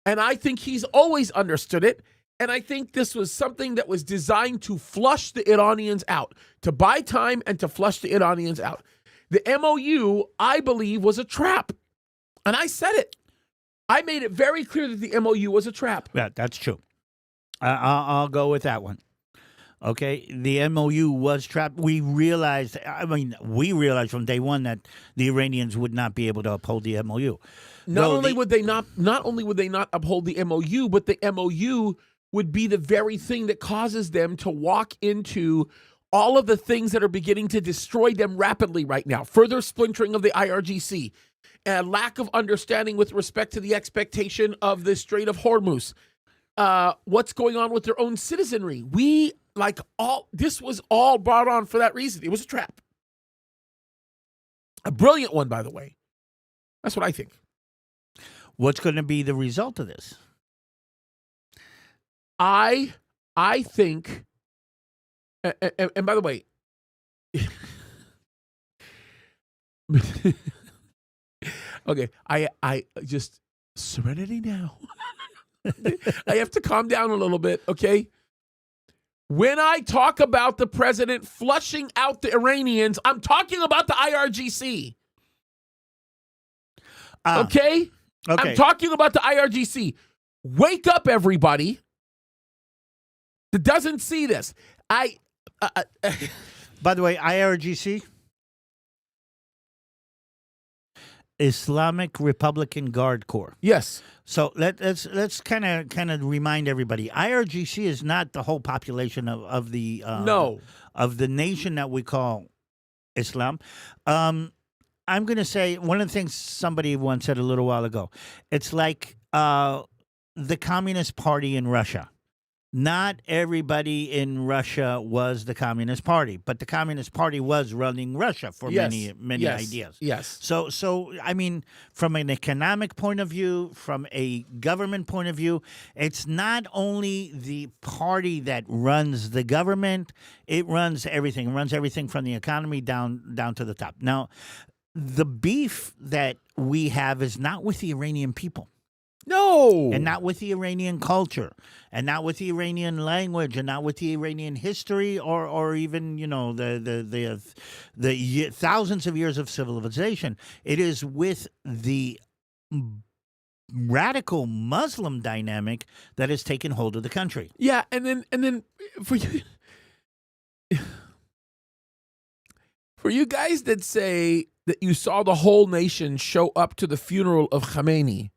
And I think he's always understood it. And I think this was something that was designed to flush the Iranians out, to buy time and to flush the Iranians out. The MOU, I believe, was a trap. And I said it. I made it very clear that the MOU was a trap. Yeah, that's true. I'll go with that one. Okay, the MOU was trapped. We realized from day one that the Iranians would not be able to uphold the MOU. Not only would they not uphold the MOU, but the MOU would be the very thing that causes them to walk into all of the things that are beginning to destroy them rapidly right now. Further splintering of the IRGC, a lack of understanding with respect to the expectation of the Strait of Hormuz, what's going on with their own citizenry. This was all brought on for that reason. It was a trap. A brilliant one, by the way. That's what I think. What's going to be the result of this? I think, and by the way, okay, I just serenity now. I have to calm down a little bit, okay? When I talk about the president flushing out the Iranians, I'm talking about the IRGC. Okay? I'm talking about the IRGC. Wake up, everybody that doesn't see this. By the way, IRGC, Islamic Republican Guard Corps. Yes. So let's kind of remind everybody. IRGC is not the whole population of the of the nation that we call Islam. I'm going to say one of the things somebody once said a little while ago. It's like the Communist Party in Russia. Not everybody in Russia was the Communist Party, but the Communist Party was running Russia for many ideas. Yes. So I mean, from an economic point of view, from a government point of view, it's not only the party that runs the government; it runs everything. It runs everything from the economy down to the top. Now, the beef that we have is not with the Iranian people. No. And not with the Iranian culture, and not with the Iranian language, and not with the Iranian history, or even the thousands of years of civilization. It is with the radical Muslim dynamic that has taken hold of the country. Yeah, and then for you for you guys that say that you saw the whole nation show up to the funeral of Khamenei.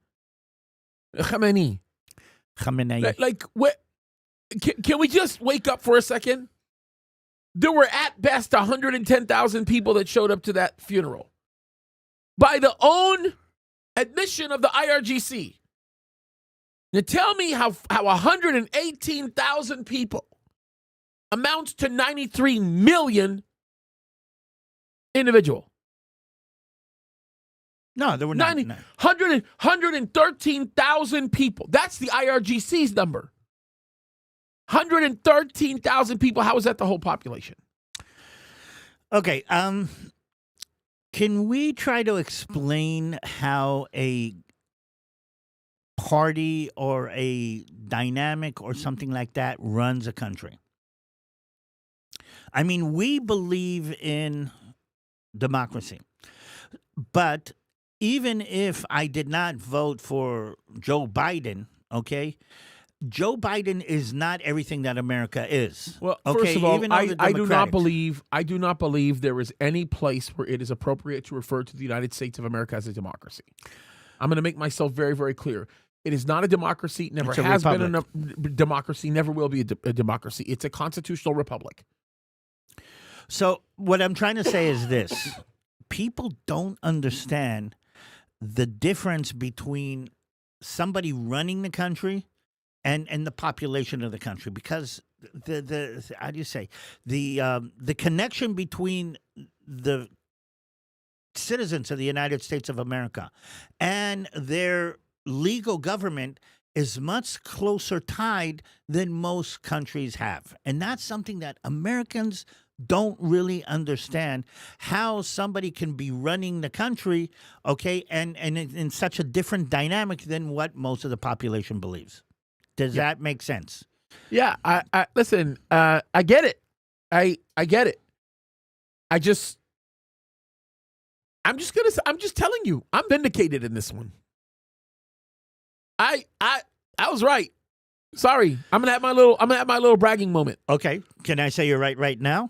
Like what? Can we just wake up for a second? There were at best 110,000 people that showed up to that funeral. By the own admission of the IRGC. Now tell me how 118,000 people amounts to 93 million individual. No, there were 113,000 people. That's the IRGC's number. 113,000 people. How is that the whole population? Okay. Can we try to explain how a party or a dynamic or something like that runs a country? I mean, we believe in democracy, but even if I did not vote for Joe Biden, okay, Joe Biden is not everything that America is. Well, okay? first of all, Even though I do not believe there is any place where it is appropriate to refer to the United States of America as a democracy. I'm going to make myself very, very clear. It is not a democracy. Never has been a democracy. Never will be a democracy. It's a constitutional republic. So what I'm trying to say is this: people don't understand the difference between somebody running the country and the population of the country, because the how do you say the connection between the citizens of the United States of America and their legal government is much closer tied than most countries have, and that's something that Americans don't really understand, how somebody can be running the country, okay, and in such a different dynamic than what most of the population believes. Does that make sense? Yeah, I listen, I get it. I get it. I'm just telling you, I'm vindicated in this one. I was right. Sorry. I'm gonna have my little bragging moment. Okay. Can I say you're right now?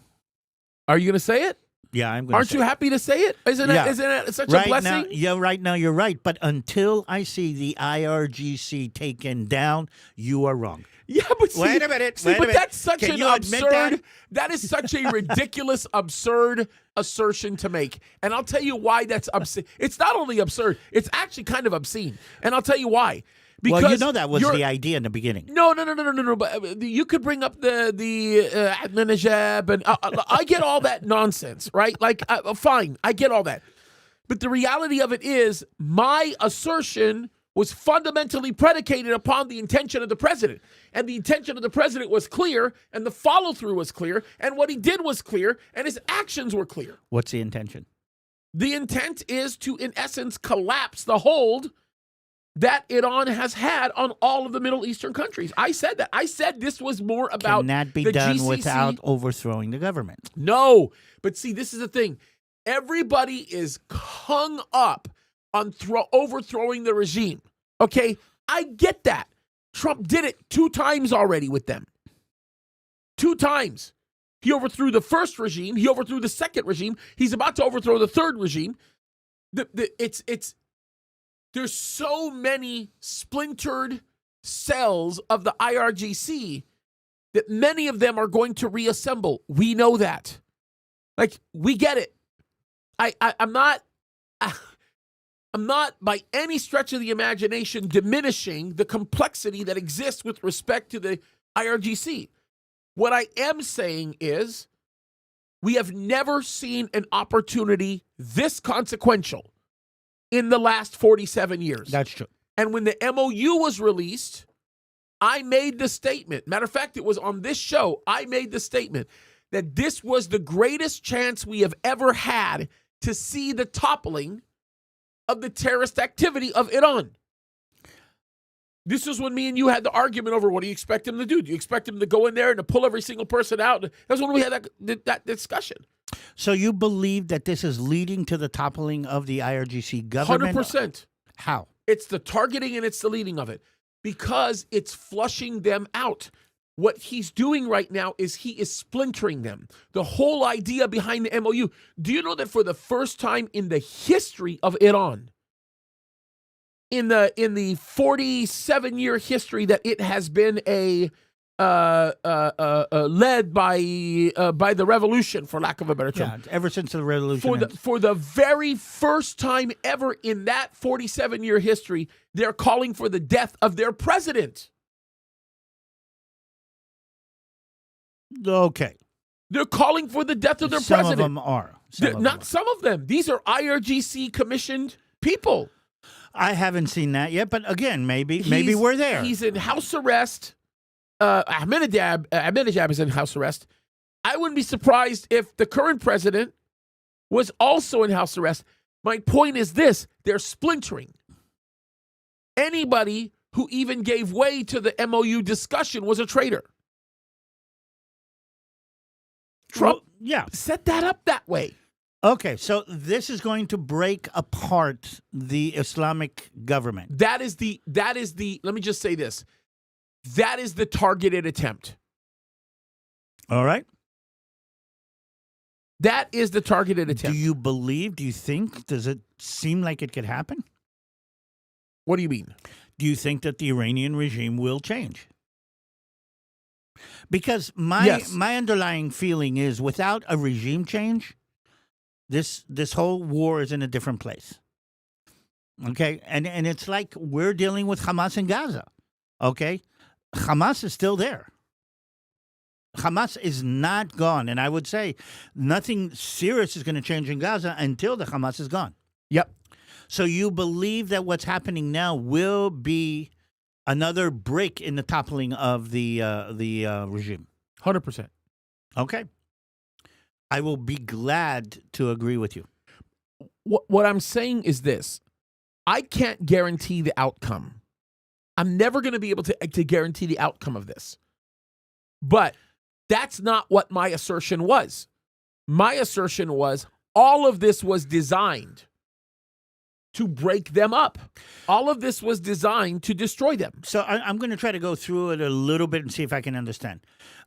Are you gonna say it? Yeah, I'm going to Aren't you happy to say it? Isn't it such a blessing? Right now you're right. But until I see the IRGC taken down, you are wrong. Yeah, but see, wait a minute. That's such Can an you admit absurd. That is such a ridiculous, absurd assertion to make. And I'll tell you why that's obscene. It's not only absurd; it's actually kind of obscene. And I'll tell you why. Because well, you know that was the idea in the beginning. No. But you could bring up the Najab, and I get all that nonsense, right? Like, fine, I get all that. But the reality of it is, my assertion was fundamentally predicated upon the intention of the president. And the intention of the president was clear, and the follow-through was clear, and what he did was clear, and his actions were clear. What's the intention? The intent is to, in essence, collapse the hold that Iran has had on all of the Middle Eastern countries. I said that. I said this was more about Can that be the done GCC. Without overthrowing the government? No. But see, this is the thing. Everybody is hung up on overthrowing the regime. Okay? I get that. Trump did it 2 times already with them. 2 times. He overthrew the first regime. He overthrew the second regime. He's about to overthrow the third regime. There's so many splintered cells of the IRGC that many of them are going to reassemble. We know that. Like, we get it. I'm not by any stretch of the imagination diminishing the complexity that exists with respect to the IRGC. What I am saying is we have never seen an opportunity this consequential in the last 47 years. That's true. And when the MOU was released, I made the statement. Matter of fact, it was on this show. I made the statement that this was the greatest chance we have ever had to see the toppling of the terrorist activity of Iran. This was when me and you had the argument over what do you expect him to do? Do you expect him to go in there and to pull every single person out? That's when we had that discussion. So you believe that this is leading to the toppling of the IRGC government? 100%. How? It's the targeting and it's the leading of it because it's flushing them out. What he's doing right now is he is splintering them. The whole idea behind the MOU. Do you know that for the first time in the history of Iran, in the 47-year history that it has been led by the revolution, for lack of a better term. Yeah, ever since the revolution. For the very first time ever in that 47-year history, they're calling for the death of their president. Okay. They're calling for the death of their Some president. of them are. Some of them. These are IRGC commissioned people. I haven't seen that yet, but again, maybe we're there. He's in house arrest. Ahmadinejad is in house arrest. I wouldn't be surprised if the current president was also in house arrest. My point is this: they're splintering. Anybody who even gave way to the MOU discussion was a traitor. Trump set that up that way. Okay, so this is going to break apart the Islamic government. That is the, let me just say this. That is the targeted attempt. All right. That is the targeted attempt. Do you think, does it seem like it could happen? What do you mean? Do you think that the Iranian regime will change? Because my underlying feeling is without a regime change, this whole war is in a different place. Okay? And it's like we're dealing with Hamas in Gaza. Okay? Hamas is still there. Hamas is not gone. And I would say nothing serious is going to change in Gaza until the Hamas is gone. Yep. So you believe that what's happening now will be another break in the toppling of the regime? 100%. Okay. I will be glad to agree with you. What I'm saying is this. I can't guarantee the outcome. I'm never going to be able to guarantee the outcome of this. But that's not what my assertion was. My assertion was all of this was designed to break them up. All of this was designed to destroy them. So I'm going to try to go through it a little bit and see if I can understand.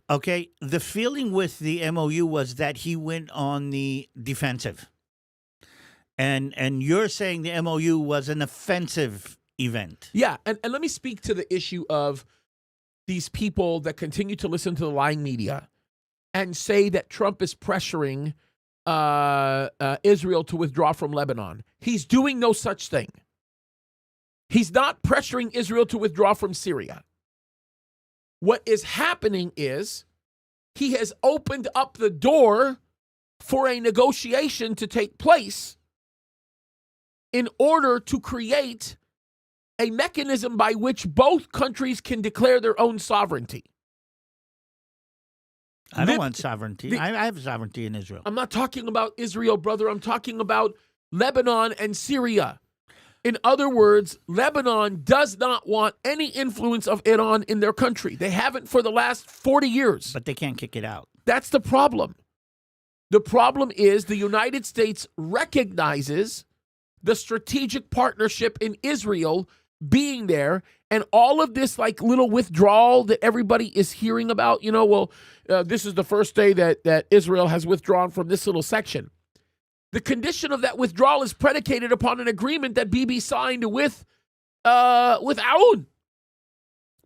Okay, the feeling with the MOU was that he went on the defensive. And you're saying the MOU was an offensive event. Yeah, and let me speak to the issue of these people that continue to listen to the lying media and say that Trump is pressuring Israel to withdraw from Lebanon. He's doing no such thing. He's not pressuring Israel to withdraw from Syria. What is happening is he has opened up the door for a negotiation to take place in order to create a mechanism by which both countries can declare their own sovereignty. I don't want sovereignty. I have sovereignty in Israel. I'm not talking about Israel, brother. I'm talking about Lebanon and Syria. In other words, Lebanon does not want any influence of Iran in their country. They haven't for the last 40 years. But they can't kick it out. That's the problem. The problem is the United States recognizes the strategic partnership in Israel being there, and all of this like little withdrawal that everybody is hearing about, this is the first day that Israel has withdrawn from this little section. The condition of that withdrawal is predicated upon an agreement that Bibi signed with Aoun.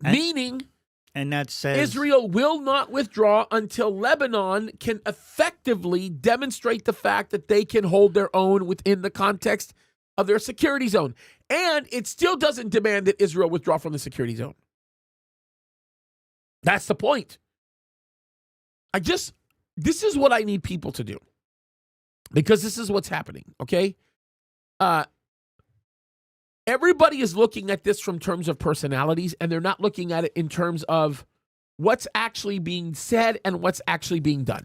Meaning, and that says Israel will not withdraw until Lebanon can effectively demonstrate the fact that they can hold their own within the context of their security zone. And it still doesn't demand that Israel withdraw from the security zone. That's the point. This is what I need people to do. Because this is what's happening, okay? Everybody is looking at this from terms of personalities, and they're not looking at it in terms of what's actually being said and what's actually being done.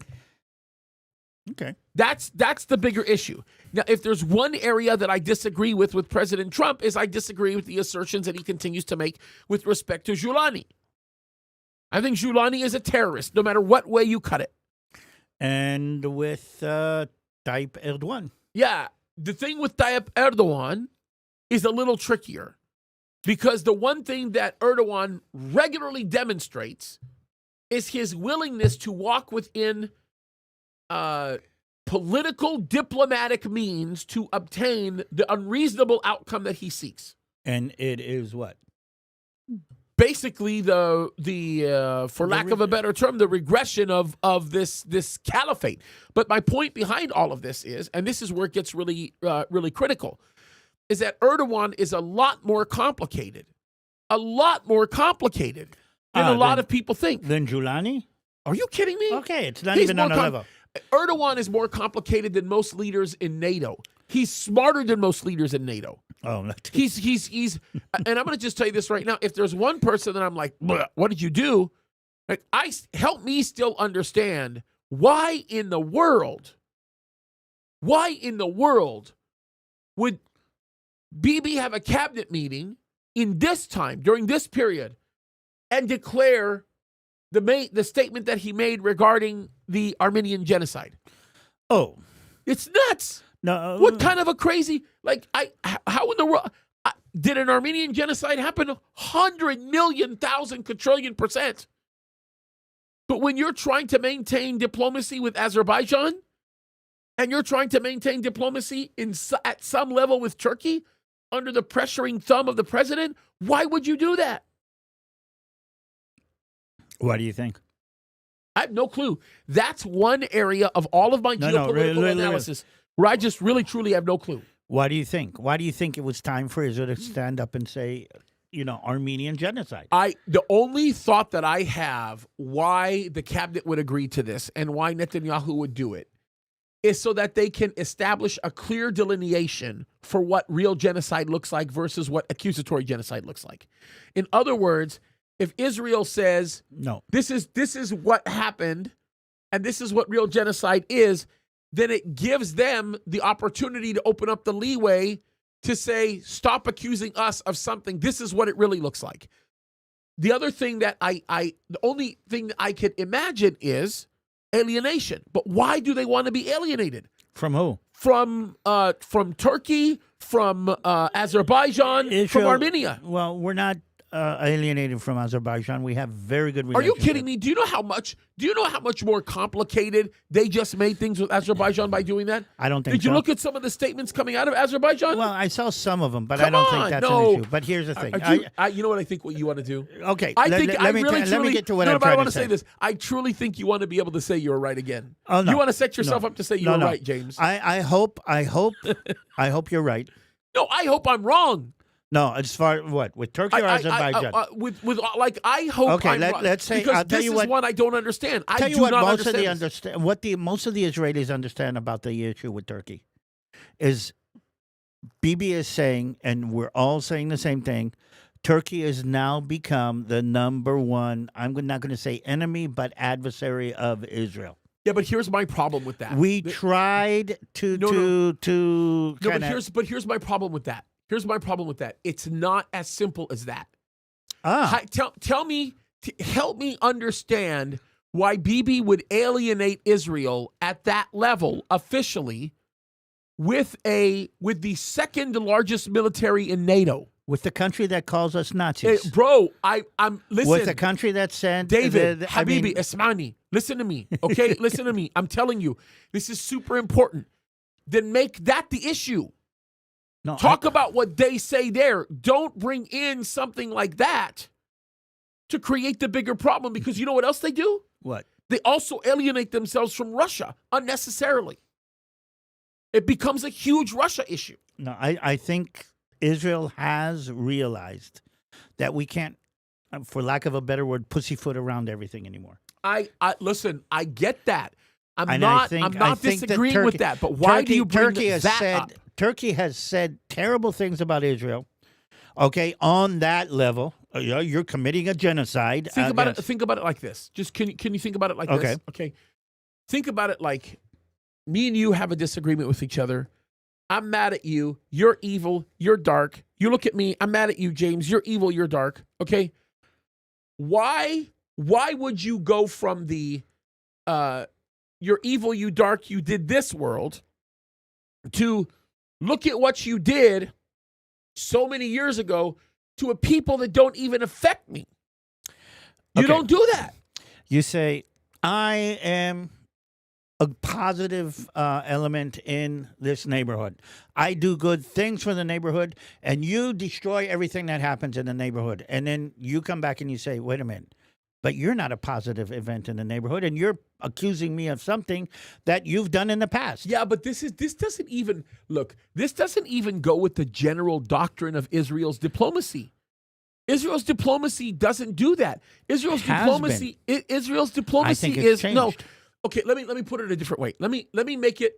Okay. That's the bigger issue. Now, if there's one area that I disagree with President Trump, is I disagree with the assertions that he continues to make with respect to Giuliani. I think Giuliani is a terrorist, no matter what way you cut it. And with Tayyip Erdogan. Yeah, the thing with Tayyip Erdogan is a little trickier. Because the one thing that Erdogan regularly demonstrates is his willingness to walk within political, diplomatic means to obtain the unreasonable outcome that he seeks. And it is what? Basically, for lack of a better term, the regression of this caliphate. But my point behind all of this is, and this is where it gets really critical, is that Erdogan is a lot more complicated than a lot of people think. Than Giuliani? Are you kidding me? Okay, it's not even on a level. Erdogan is more complicated than most leaders in NATO. He's smarter than most leaders in NATO. Oh, he's and I'm going to just tell you this right now. If there's one person that I'm like, what did you do? Like, help me still understand why in the world would Bibi have a cabinet meeting in this time, during this period, and declare the statement that he made regarding the Armenian genocide? Oh. It's nuts. No. What kind of a crazy, how in the world, did an Armenian genocide happen? 100 million, 1,000 quadrillion %. But when you're trying to maintain diplomacy with Azerbaijan, and you're trying to maintain diplomacy at some level with Turkey, under the pressuring thumb of the president, why would you do that? What do you think? I have no clue. That's one area of all of my geopolitical analysis where I just really, truly have no clue. Why do you think? Why do you think it was time for Israel to stand up and say, Armenian genocide? The only thought that I have why the cabinet would agree to this and why Netanyahu would do it is so that they can establish a clear delineation for what real genocide looks like versus what accusatory genocide looks like. In other words, if Israel says, no, this is what happened and this is what real genocide is, then it gives them the opportunity to open up the leeway to say, stop accusing us of something. This is what it really looks like. The other thing that the only thing that I could imagine is alienation. But why do they want to be alienated? From who? From Turkey, from Azerbaijan, Israel, from Armenia. Well, we're not alienated from Azerbaijan. We have very good relations. Are you kidding me? Do you know how much more complicated they just made things with Azerbaijan by doing that? I don't think so. Did you look at some of the statements coming out of Azerbaijan? Well, I saw some of them, but Come I don't on, think that's no. an issue. But here's the thing. You know what I think what you want to do? Okay. Let me get to what I'm but trying I want to say this. I truly think you want to be able to say you were right again. Oh, no. You want to set yourself up to say you were right, James. I hope you're right. No, I hope I'm wrong. No, as far what with Turkey or Azerbaijan? I hope. Okay, I'm wrong. let's say because I'll tell this you is what. one I don't understand. I Tell do you what not most of understand. most of the Israelis understand about the issue with Turkey is Bibi is saying, and we're all saying the same thing. Turkey has now become the number one. I'm not going to say enemy, but adversary of Israel. Yeah, but here's my problem with that. We tried to. But here's my problem with that. Here's my problem with that. It's not as simple as that. Help me understand why Bibi would alienate Israel at that level officially with the second largest military in NATO. With the country that calls us Nazis. I'm listen. With the country that sent David, Habibi, Esmani, listen to me, okay? Listen to me. I'm telling you, this is super important. Then make that the issue. No, Talk about what they say there. Don't bring in something like that to create the bigger problem, because you know what else they do? What? They also alienate themselves from Russia unnecessarily. It becomes a huge Russia issue. No, I think Israel has realized that we can't, for lack of a better word, pussyfoot around everything anymore. Listen, I get that. I'm not disagreeing with that, but why do you bring that up? Turkey has said terrible things about Israel. Okay, on that level, you're committing a genocide. Think about it like this. Just can you think about it like this? Okay. Think about it like me and you have a disagreement with each other. I'm mad at you. You're evil. You're dark. You look at me. I'm mad at you, James. You're evil. You're dark. Okay. Why would you go from the you're evil, you dark, you did this world to look at what you did so many years ago, to a people that don't even affect me. You Okay. don't do that. You say, I am a positive element in this neighborhood. I do good things for the neighborhood, and you destroy everything that happens in the neighborhood. And then you come back and you say, wait a minute, but you're not a positive event in the neighborhood, and you're accusing me of something that you've done in the past. Yeah, but this doesn't even go with the general doctrine of Israel's diplomacy. Israel's diplomacy doesn't do that. Israel's diplomacy I think is it's no. changed. Okay, let me put it a different way. Let me make it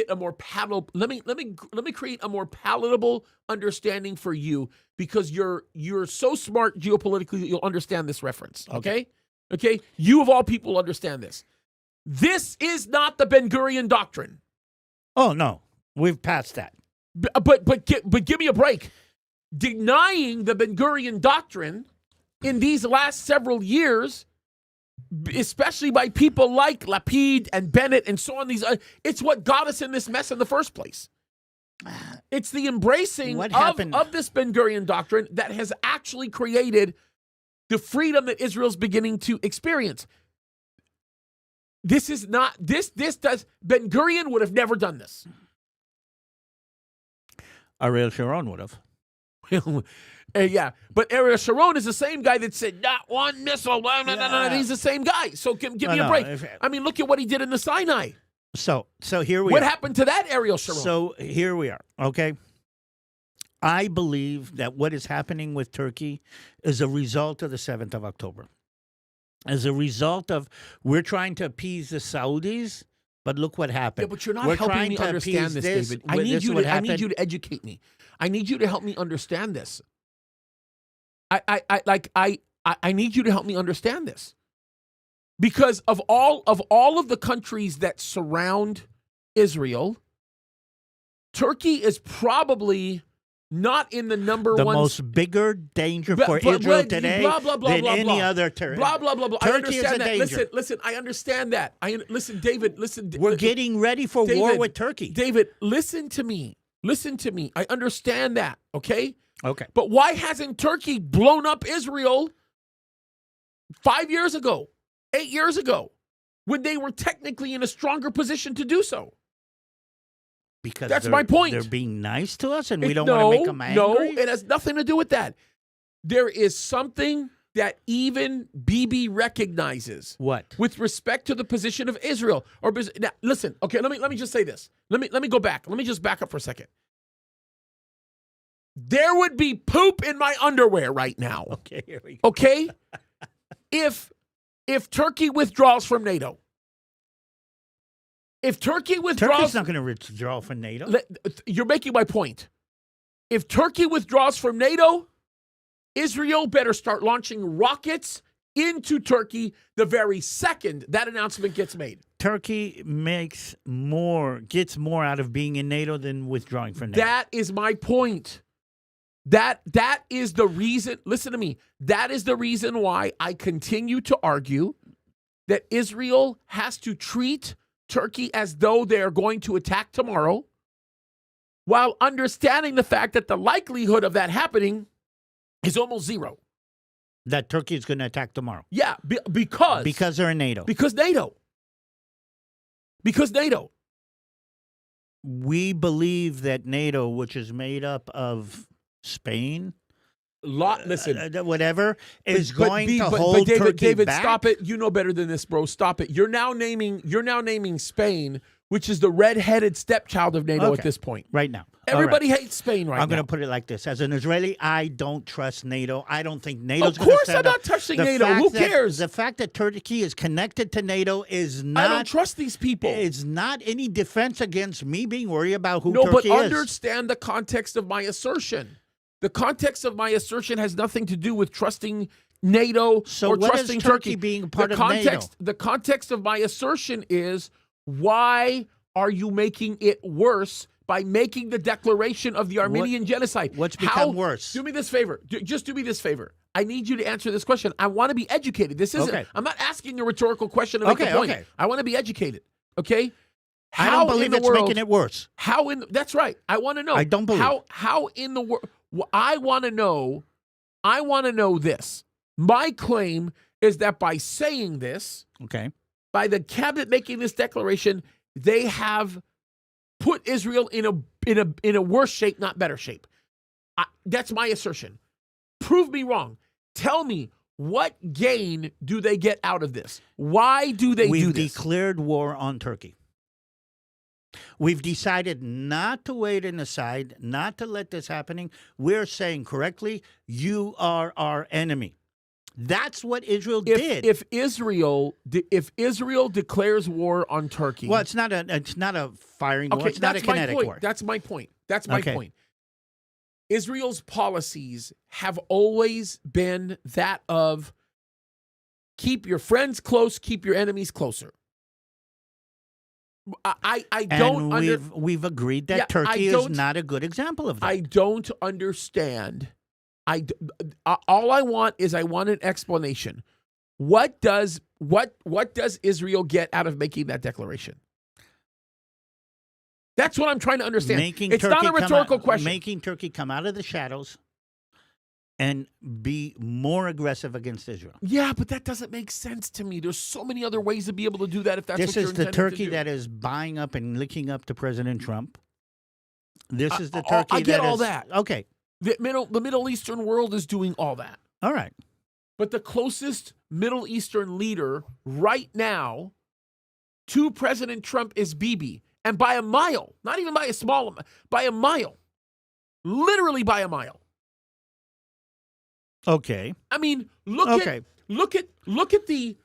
a more palatable. Let me create a more palatable understanding for you, because you're so smart geopolitically that you'll understand this reference. Okay? You of all people understand this. This is not the Ben Gurion doctrine. Oh, no. We've passed that. But give me a break. Denying the Ben Gurion doctrine in these last several years, especially by people like Lapid and Bennett and so on, it's what got us in this mess in the first place. It's the embracing of this Ben Gurion doctrine that has actually created the freedom that Israel's beginning to experience. This is not, this does, Ben Gurion would have never done this. Ariel Sharon would have. Yeah, but Ariel Sharon is the same guy that said, not one missile. No. He's the same guy. So give me a break. I mean, look at what he did in the Sinai. So here we are. What happened to that Ariel Sharon? So here we are, okay? I believe that what is happening with Turkey is a result of the 7th of October. As a result of, we're trying to appease the Saudis, but look what happened. Yeah, but you're not helping me understand this, David. I need you to educate me. I need you to help me understand this. I need you to help me understand this. Because of all of the countries that surround Israel, Turkey is probably not in the number one. The most bigger danger for Israel today than any other territory. Blah, blah, blah, blah. I Turkey is understand a that. danger. Listen, I understand that. Listen, David, listen. We're getting ready for war with Turkey. David, listen to me. Listen to me. I understand that, okay? Okay. But why hasn't Turkey blown up Israel 5 years ago, 8 years ago, when they were technically in a stronger position to do so? Because that's my point. They're being nice to us, and we don't want to make them angry? No, it has nothing to do with that. There is something that even Bibi recognizes. What? With respect to the position of Israel. Now, listen, okay, let me just say this. Let me go back. Let me just back up for a second. There would be poop in my underwear right now. Okay, here we go. Okay? If Turkey withdraws from NATO. If Turkey withdraws... Turkey's not going to withdraw from NATO. You're making my point. If Turkey withdraws from NATO, Israel better start launching rockets into Turkey the very second that announcement gets made. Turkey gets more out of being in NATO than withdrawing from NATO. That is my point. That is the reason, listen to me, that is the reason why I continue to argue that Israel has to treat Turkey as though they are going to attack tomorrow, while understanding the fact that the likelihood of that happening is almost zero. That Turkey is going to attack tomorrow. Yeah, because they're in NATO. Because NATO. We believe that NATO, which is made up of Spain, whatever, is going to hold Turkey back. Stop it. You know better than this, bro. Stop it. You're now naming Spain, which is the red-headed stepchild of NATO at this point. Right now. Everybody hates Spain right now. I'm going to put it like this. As an Israeli, I don't trust NATO. I don't think NATO's going to stand up. Of course I'm not touching NATO. Who cares? The fact that Turkey is connected to NATO is not... I don't trust these people. It's not any defense against me being worried about who Turkey is. No, but is. understand the context of my assertion. The context of my assertion has nothing to do with trusting NATO or trusting Turkey being part of NATO. The context of my assertion is, why are you making it worse by making the declaration of the Armenian genocide? What's become worse? Do me this favor. Just do me this favor. I need you to answer this question. I want to be educated. This isn't. Okay. I'm not asking a rhetorical question to make a point. Okay. I want to be educated. Okay. I don't believe it's making it worse. That's right. I want to know. I don't believe. How in the world? I want to know I want to know this. My claim is that by saying this, Okay. by the cabinet making this declaration, they have put Israel in a worse shape, not better shape. That's my assertion. Prove me wrong. Tell me, what gain do they get out of this? Why do they do We've this? declared war on Turkey. We've decided not to wait in the side, not to let this happening. We're saying correctly, you are our enemy. That's what Israel did. If Israel declares war on Turkey, Well, it's not a firing war. It's not a kinetic war. That's my point. That's my point. Israel's policies have always been that of keep your friends close, keep your enemies closer. We've agreed that Turkey is not a good example of that. I don't understand. All I want is an explanation. What does Israel get out of making that declaration? That's what I'm trying to understand. It's not a rhetorical question. Making Turkey come out of the shadows and be more aggressive against Israel. Yeah, but that doesn't make sense to me. There's so many other ways to be able to do that if that's what you're intending to do. This is the Turkey that is buying up and licking up to President Trump. This is the Turkey I get all that. Okay. The Middle Eastern world is doing all that. All right. But the closest Middle Eastern leader right now to President Trump is Bibi. And by a mile, not even by a small, by a mile, literally by a mile. Okay. I mean, look at the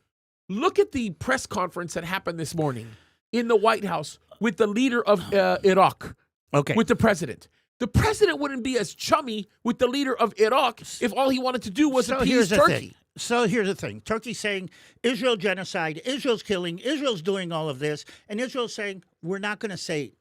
press conference that happened this morning in the White House with the leader of Iraq. Okay. With the president. The president wouldn't be as chummy with the leader of Iraq if all he wanted to do was appease Turkey. So here's the thing. Turkey's saying Israel genocide, Israel's killing, Israel's doing all of this, and Israel's saying we're not going to say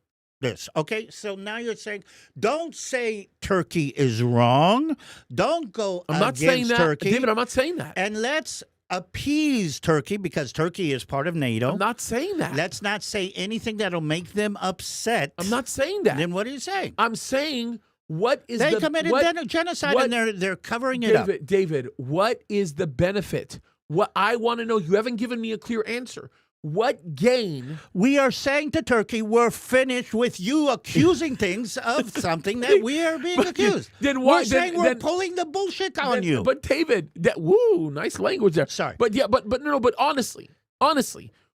this. Okay? So now you're saying don't say Turkey is wrong. Don't go I'm not against saying that, Turkey. David, I'm not saying that. And let's appease Turkey because Turkey is part of NATO. I'm not saying that. Let's not say anything that'll make them upset. I'm not saying that. Then what are you saying? I'm saying what is they committed genocide and they're covering it up. David, what is the benefit? What I want to know, you haven't given me a clear answer. What gain? We are saying to Turkey, we're finished with you accusing things of something that we are being accused. Then why? We're saying we're pulling the bullshit on you. But David, nice language there. Sorry. But honestly,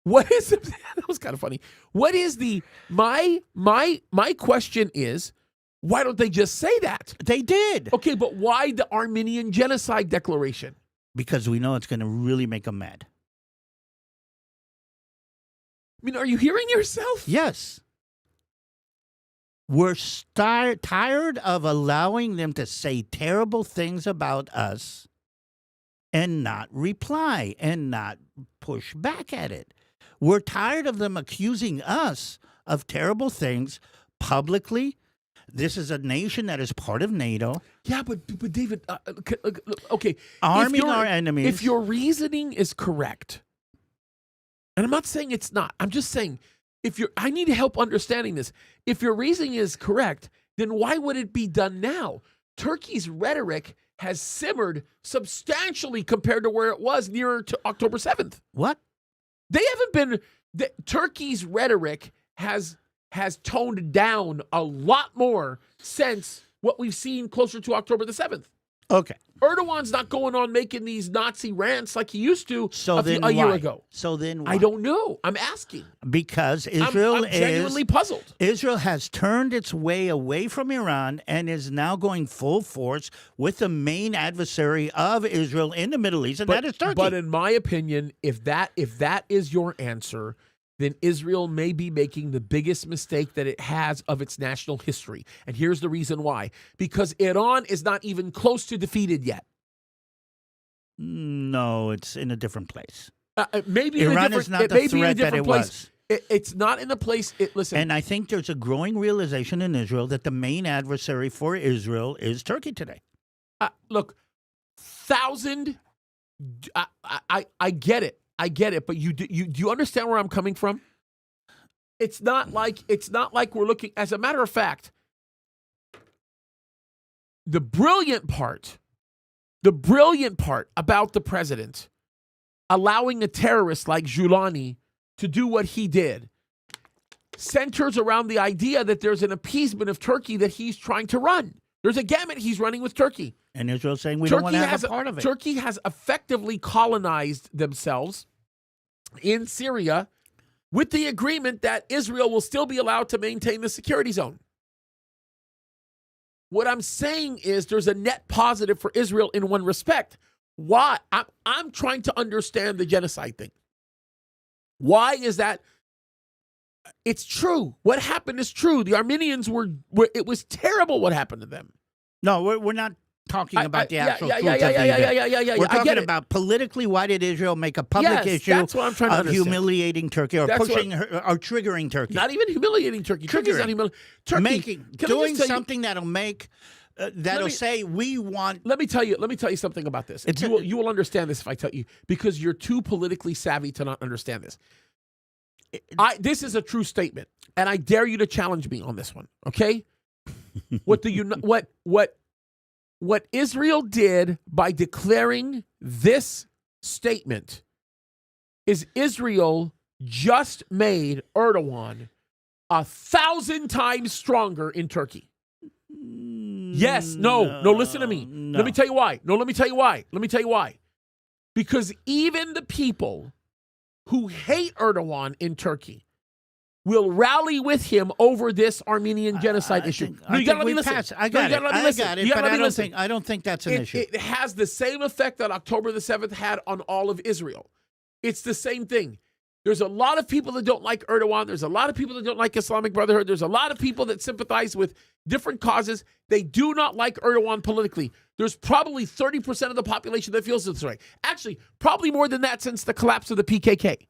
what is that was kind of funny. What is my question is, why don't they just say that? They did. Okay, but why the Armenian Genocide Declaration? Because we know it's going to really make them mad. I mean, are you hearing yourself? Yes. We're tired of allowing them to say terrible things about us and not reply and not push back at it. We're tired of them accusing us of terrible things publicly. This is a nation that is part of NATO. Yeah, but David, okay. Arming our enemies. If your reasoning is correct, and I'm not saying it's not, I'm just saying, I need help understanding this. If your reasoning is correct, then why would it be done now? Turkey's rhetoric has simmered substantially compared to where it was nearer to October 7th. What? They haven't been, Turkey's rhetoric has toned down a lot more since what we've seen closer to October the 7th. Okay. Erdogan's not going on making these Nazi rants like he used to a year ago. So then why? I don't know. I'm asking. Because Israel I'm genuinely puzzled. Israel has turned its way away from Iran and is now going full force with the main adversary of Israel in the Middle East, and that is Turkey. But in my opinion, if that is your answer, then Israel may be making the biggest mistake that it has of its national history. And here's the reason why. Because Iran is not even close to defeated yet. No, it's in a different place. Maybe Iran is not the threat that it was. It's not in the place. Listen, and I think there's a growing realization in Israel that the main adversary for Israel is Turkey today. Look, I get it. I get it, but do you understand where I'm coming from? It's not like we're looking. As a matter of fact, the brilliant part The brilliant part about the president allowing a terrorist like Giuliani to do what he did centers around the idea that there's an appeasement of Turkey that he's trying to run. There's a gamut he's running with Turkey. And Israel's saying we don't want to have a part of it. Turkey has effectively colonized themselves in Syria with the agreement that Israel will still be allowed to maintain the security zone. What I'm saying is there's a net positive for Israel in one respect. Why? I'm trying to understand the genocide thing. Why is that? It's true. What happened is true. The Armenians were it was terrible what happened to them. No, we're not talking about the actual truth of the event. We're talking about politically, why did Israel make a public issue that's what I'm trying to of understand. Humiliating Turkey or pushing or triggering Turkey? Not even humiliating Turkey. Turkey's not humiliating. Doing something that'll make that'll say we want. Let me tell you something about this. You will understand this if I tell you, because you're too politically savvy to not understand this. This is a true statement, and I dare you to challenge me on this one. Okay? What Israel did by declaring this statement is Israel just made Erdogan 1,000 times stronger in Turkey. Yes, no, listen to me. No. Let me tell you why. Because even the people who hate Erdogan in Turkey will rally with him over this Armenian genocide issue. You got to let me listen. I got it. But I don't think that's an issue. It has the same effect that October the 7th had on all of Israel. It's the same thing. There's a lot of people that don't like Erdogan. There's a lot of people that don't like Islamic Brotherhood. There's a lot of people that sympathize with different causes. They do not like Erdogan politically. There's probably 30% of the population that feels this way. Actually, probably more than that since the collapse of the PKK.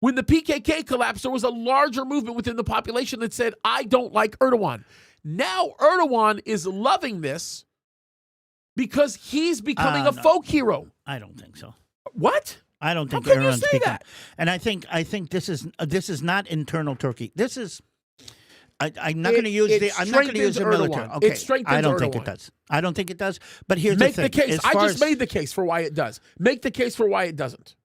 When the PKK collapsed, there was a larger movement within the population that said, I don't like Erdogan. Now Erdogan is loving this because he's becoming a folk hero. I don't think so. What? I don't think Erdogan's speaking. That? And I think this is not internal Turkey. This is. I'm not going to use the military. Okay, I don't think it does. I don't think it does. But here's the thing. Make the case. I just made the case for why it does. Make the case for why it doesn't.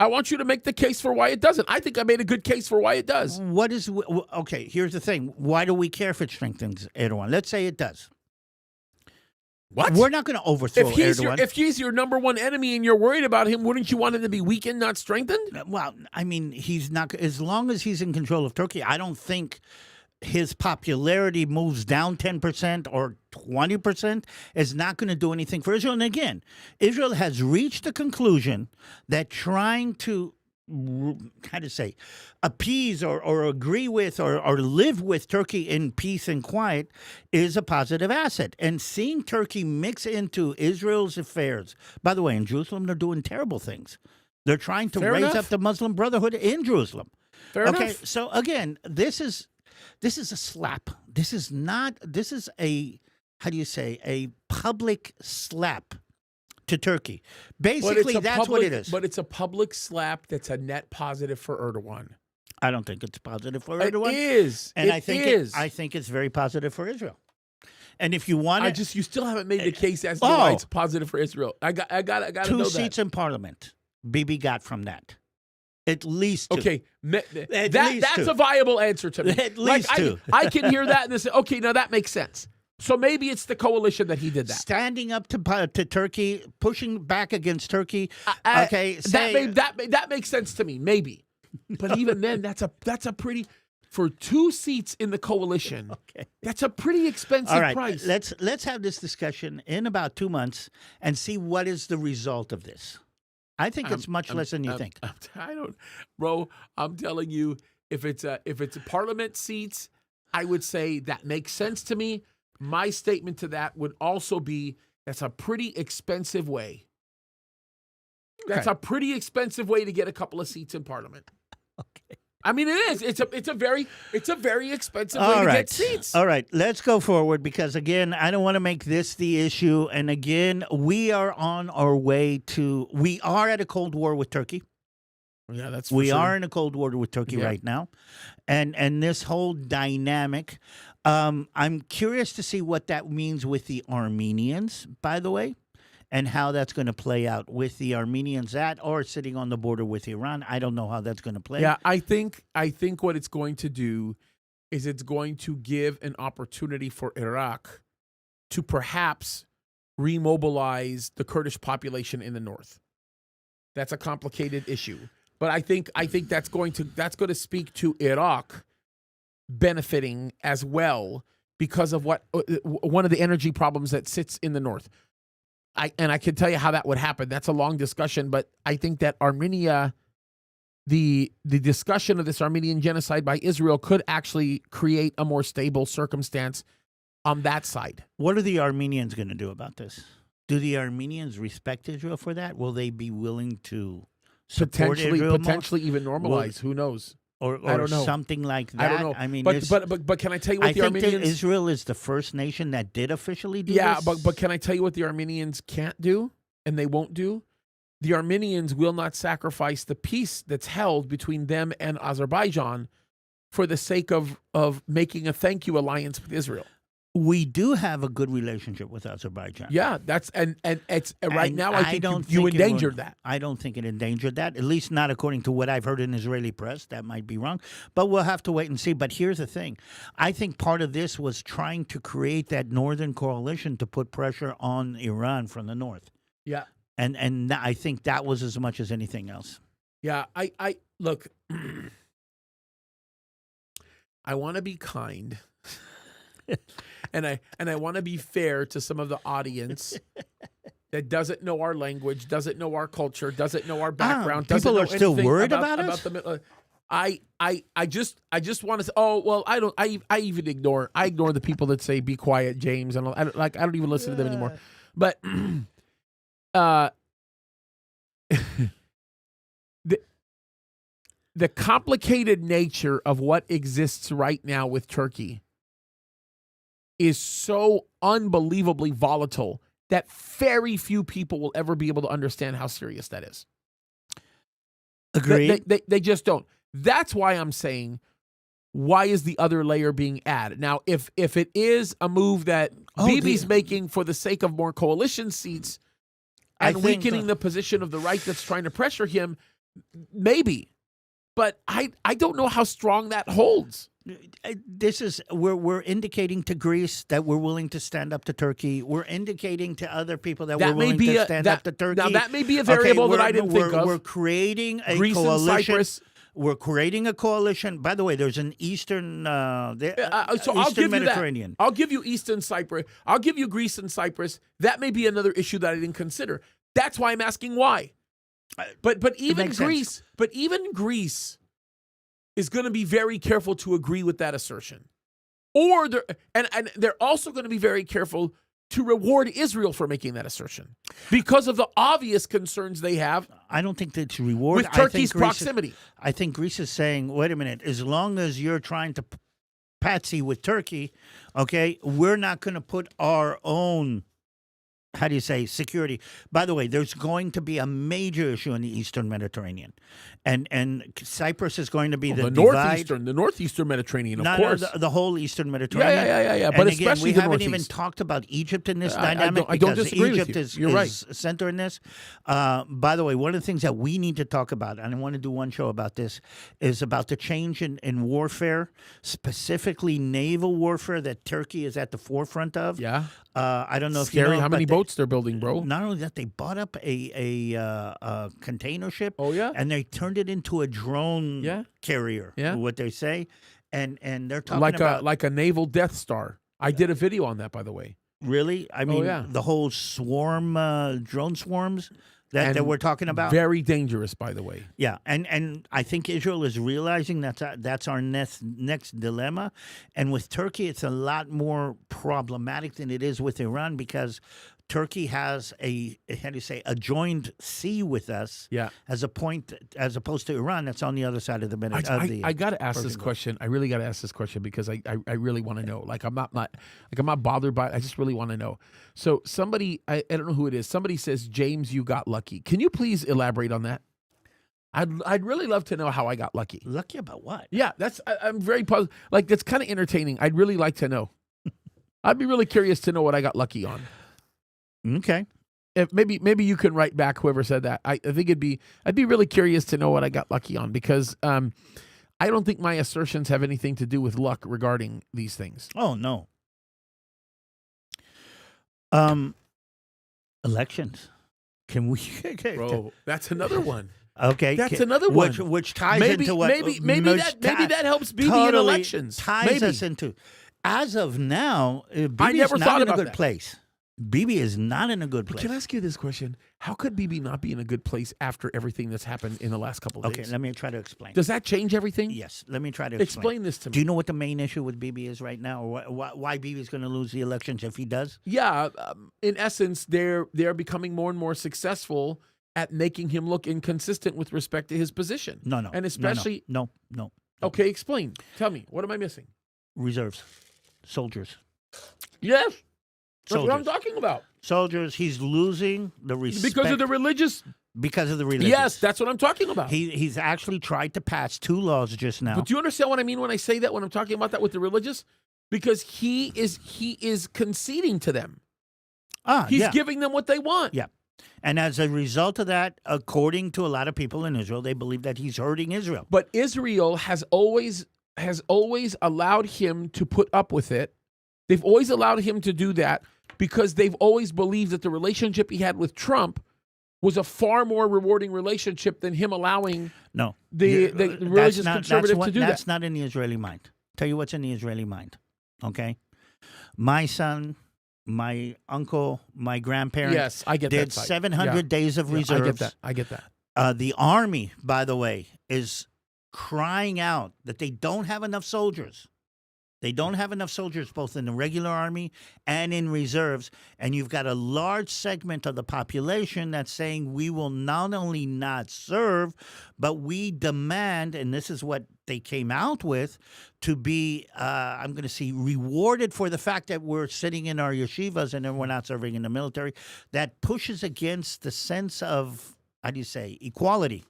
I want you to make the case for why it doesn't. I think I made a good case for why it does. Okay, here's the thing. Why do we care if it strengthens Erdogan? Let's say it does. What? We're not going to overthrow Erdogan. If he's your number one enemy and you're worried about him, wouldn't you want him to be weakened, not strengthened? Well, I mean, he's not. As long as he's in control of Turkey, I don't think his popularity moves down 10% or 20% is not going to do anything for Israel. And again, Israel has reached the conclusion that trying to, how to say, appease or agree with or live with Turkey in peace and quiet is a positive asset. And seeing Turkey mix into Israel's affairs, by the way, in Jerusalem, they're doing terrible things. They're trying to raise up the Muslim Brotherhood in Jerusalem. Fair enough. So again, this is a slap. This is a, how do you say, a public slap to Turkey. Basically, that's what it is. But it's a public slap that's a net positive for Erdogan. I don't think it's positive for Erdogan. It is. And I think it's very positive for Israel. And if you want you still haven't made the case as to why it's positive for Israel. I got to know that. 2 seats in parliament, Bibi got from that. At least 2. Okay, that's a viable answer to me. At least 2. I can hear that and say, okay, now that makes sense. So maybe it's the coalition that he did that. Standing up to Turkey, pushing back against Turkey. That makes sense to me, maybe. But even then, that's a pretty, for 2 seats in the coalition. Okay. That's a pretty expensive price. Let's have this discussion in about 2 months and see what is the result of this. I think it's much less than you think. Bro. I'm telling you, if it's parliament seats, I would say that makes sense to me. My statement to that would also be that's a pretty expensive way. That's a pretty expensive way to get a couple of seats in parliament. Okay. I mean, it is. It's a very expensive way to get seats. All right, let's go forward because again, I don't want to make this the issue. And again, we are on our way we are at a Cold War with Turkey. Yeah, that's we are in a Cold War with Turkey right now, and this whole dynamic I'm curious to see what that means with the Armenians, by the way, and how that's going to play out with the Armenians at or sitting on the border with Iran. I don't know how that's going to play. Yeah, I think what it's going to do is it's going to give an opportunity for Iraq to perhaps remobilize the Kurdish population in the north. That's a complicated issue, but I think that's going to speak to Iraq benefiting as well because of what one of the energy problems that sits in the north. I can tell you how that would happen. That's a long discussion, but I think that Armenia, the discussion of this Armenian genocide by Israel could actually create a more stable circumstance on that side. What are the Armenians going to do about this? Do the Armenians respect Israel for that? Will they be willing to support Israel potentially even normalize? Who knows? Or I don't know. Something like that. I don't know. I mean, but can I tell you what the Armenians? I think that Israel is the first nation that did officially do yeah, this. but can I tell you what the Armenians can't do and they won't do? The Armenians will not sacrifice the peace that's held between them and Azerbaijan for the sake of making a thank you alliance with Israel. We do have a good relationship with Azerbaijan. Yeah, that's and it's right now. I think you endangered that. I don't think it endangered that. At least not according to what I've heard in Israeli press. That might be wrong, but we'll have to wait and see. But here's the thing: I think part of this was trying to create that northern coalition to put pressure on Iran from the north. Yeah, and I think that was as much as anything else. Yeah, I look. I want to be kind. And I want to be fair to some of the audience that doesn't know our language, doesn't know our culture, doesn't know our background. People are still worried about us. I just want to say, oh well, I even ignore the people that say be quiet, James, and I don't even listen to them anymore. But the complicated nature of what exists right now with Turkey is so unbelievably volatile that very few people will ever be able to understand how serious that is. Agreed. They just don't. That's why I'm saying, why is the other layer being added? Now, if it is a move that Bibi's making for the sake of more coalition seats and weakening the position of the right that's trying to pressure him, maybe. But I don't know how strong that holds. This is we're indicating to Greece that we're willing to stand up to Turkey. We're indicating to other people that we're willing to stand up to Turkey. Now that may be a variable that I didn't think of. We're creating a Greece coalition. And Cyprus. We're creating a coalition. By the way, there's an Eastern, I'll Eastern give Mediterranean. You that. I'll give you Eastern Cyprus. I'll give you Greece and Cyprus. That may be another issue that I didn't consider. That's why I'm asking why. But even Greece, is going to be very careful to agree with that assertion. Or they're also going to be very careful to reward Israel for making that assertion because of the obvious concerns they have. I don't think that's reward. With Turkey's proximity. I think Greece is saying, wait a minute, as long as you're trying to patsy with Turkey, okay, we're not going to put our own, how do you say, security. By the way, there's going to be a major issue in the Eastern Mediterranean. And Cyprus is going to be the northeastern Mediterranean, of course. The whole Eastern Mediterranean. Yeah. And but again, especially we the haven't northeast. even talked about Egypt in this dynamic. I don't disagree Egypt with you. You're right. is center in this. By the way, one of the things that we need to talk about, and I want to do one show about this, is about the change in warfare, specifically naval warfare that Turkey is at the forefront of. Yeah. I don't know if Scary you know how many boats they're building, bro. Not only that, they bought up a container ship. Oh, yeah? And they turned it into a drone carrier. Yeah. What they say, and they're talking about like a naval Death Star. I did a video on that, by the way. Really? I mean, the whole swarm, drone swarms that we're talking about. Very dangerous, by the way. Yeah, and I think Israel is realizing that's our next dilemma. And with Turkey, it's a lot more problematic than it is with Iran because Turkey has a joined sea with us. Yeah. As opposed to Iran, that's on the other side of the Mediterranean. I got to ask this question. I really got to ask this question because I really want to know. Like I'm not bothered by it. I just really want to know. So somebody, I don't know who it is. Somebody says, James, you got lucky. Can you please elaborate on that? I'd really love to know how I got lucky. Lucky about what? Yeah, I'm very puzzled. Like, that's kind of entertaining. I'd really like to know. I'd be really curious to know what I got lucky on. Okay. If maybe you can write back whoever said that. I think I'd be really curious to know what I got lucky on, because I don't think my assertions have anything to do with luck regarding these things. Oh, no. Elections. Can we? Bro, that's another one. Okay, That's another one. Which ties into what maybe that helps BB in elections. Ties us into. As of now, BB never is thought not in a about good that. place. BB is not in a good place. Can I ask you this question? How could BB not be in a good place after everything that's happened in the last couple of days? Okay, let me try to explain. Does that change everything? Yes, let me try to Explain this to me. Do you know what the main issue with BB is right now, or why BB is going to lose the elections if he does? Yeah, in essence, they're becoming more and more successful at making him look inconsistent with respect to his position. No, And especially... No. Okay, explain. Tell me. What am I missing? Reserves. Soldiers. Yes. That's Soldiers. what I'm talking about. Soldiers, he's losing the respect. Because of the religious... Because of the religious. Yes, that's what I'm talking about. He's actually tried to pass 2 laws just now. But do you understand what I mean when I say that, when I'm talking about that with the religious? Because he is conceding to them. He's giving them what they want. Yeah. And as a result of that, according to a lot of people in Israel, they believe that he's hurting Israel. But Israel has always allowed him to put up with it. They've always allowed him to do that because they've always believed that the relationship he had with Trump was a far more rewarding relationship than him allowing the religious conservative to do that. That's not in the Israeli mind. Tell you what's in the Israeli mind, okay? My son, my uncle, my grandparents yes, I get did that side. 700 days of reserves. I get that. The army, by the way, is crying out that they don't have enough soldiers. They don't have enough soldiers both in the regular army and in reserves. And you've got a large segment of the population that's saying we will not only not serve, but we demand, and this is what they came out with, to be, I'm going to say, rewarded for the fact that we're sitting in our yeshivas and then we're not serving in the military. That pushes against the sense of, equality.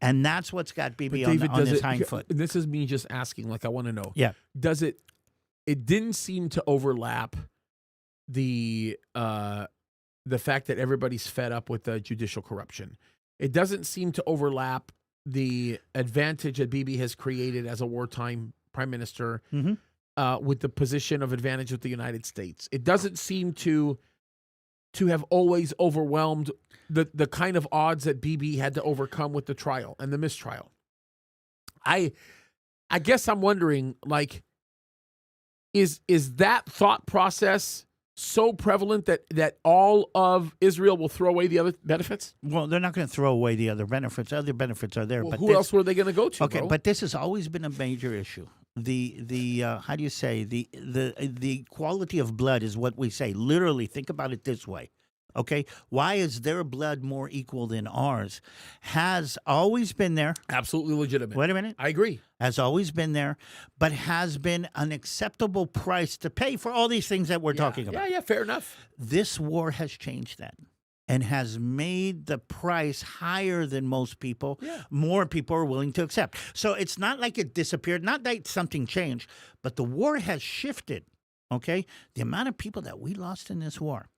And that's what's got BB on his hind foot. This is me just asking, like, I want to know. Yeah. Does it didn't seem to overlap the fact that everybody's fed up with the judicial corruption. It doesn't seem to overlap the advantage that BB has created as a wartime prime minister with the position of advantage with the United States. It doesn't seem to have always overwhelmed the kind of odds that BB had to overcome with the trial and the mistrial. I guess I'm wondering, like, is that thought process so prevalent that all of Israel will throw away the other benefits? Well, they're not going to throw away the other benefits. Other benefits are there. Well, but who else were they going to go to? Okay, bro? but this has always been a major issue. The how do you say, the quality of blood is what we say. Literally, think about it this way. Okay, why is their blood more equal than ours? Has always been there. Absolutely legitimate. Wait a minute. I agree. Has always been there, but has been an acceptable price to pay for all these things that we're talking about. Yeah, fair enough. This war has changed that and has made the price higher than most people. Yeah. More people are willing to accept. So it's not like it disappeared, not that something changed, but the war has shifted, okay? The amount of people that we lost in this war.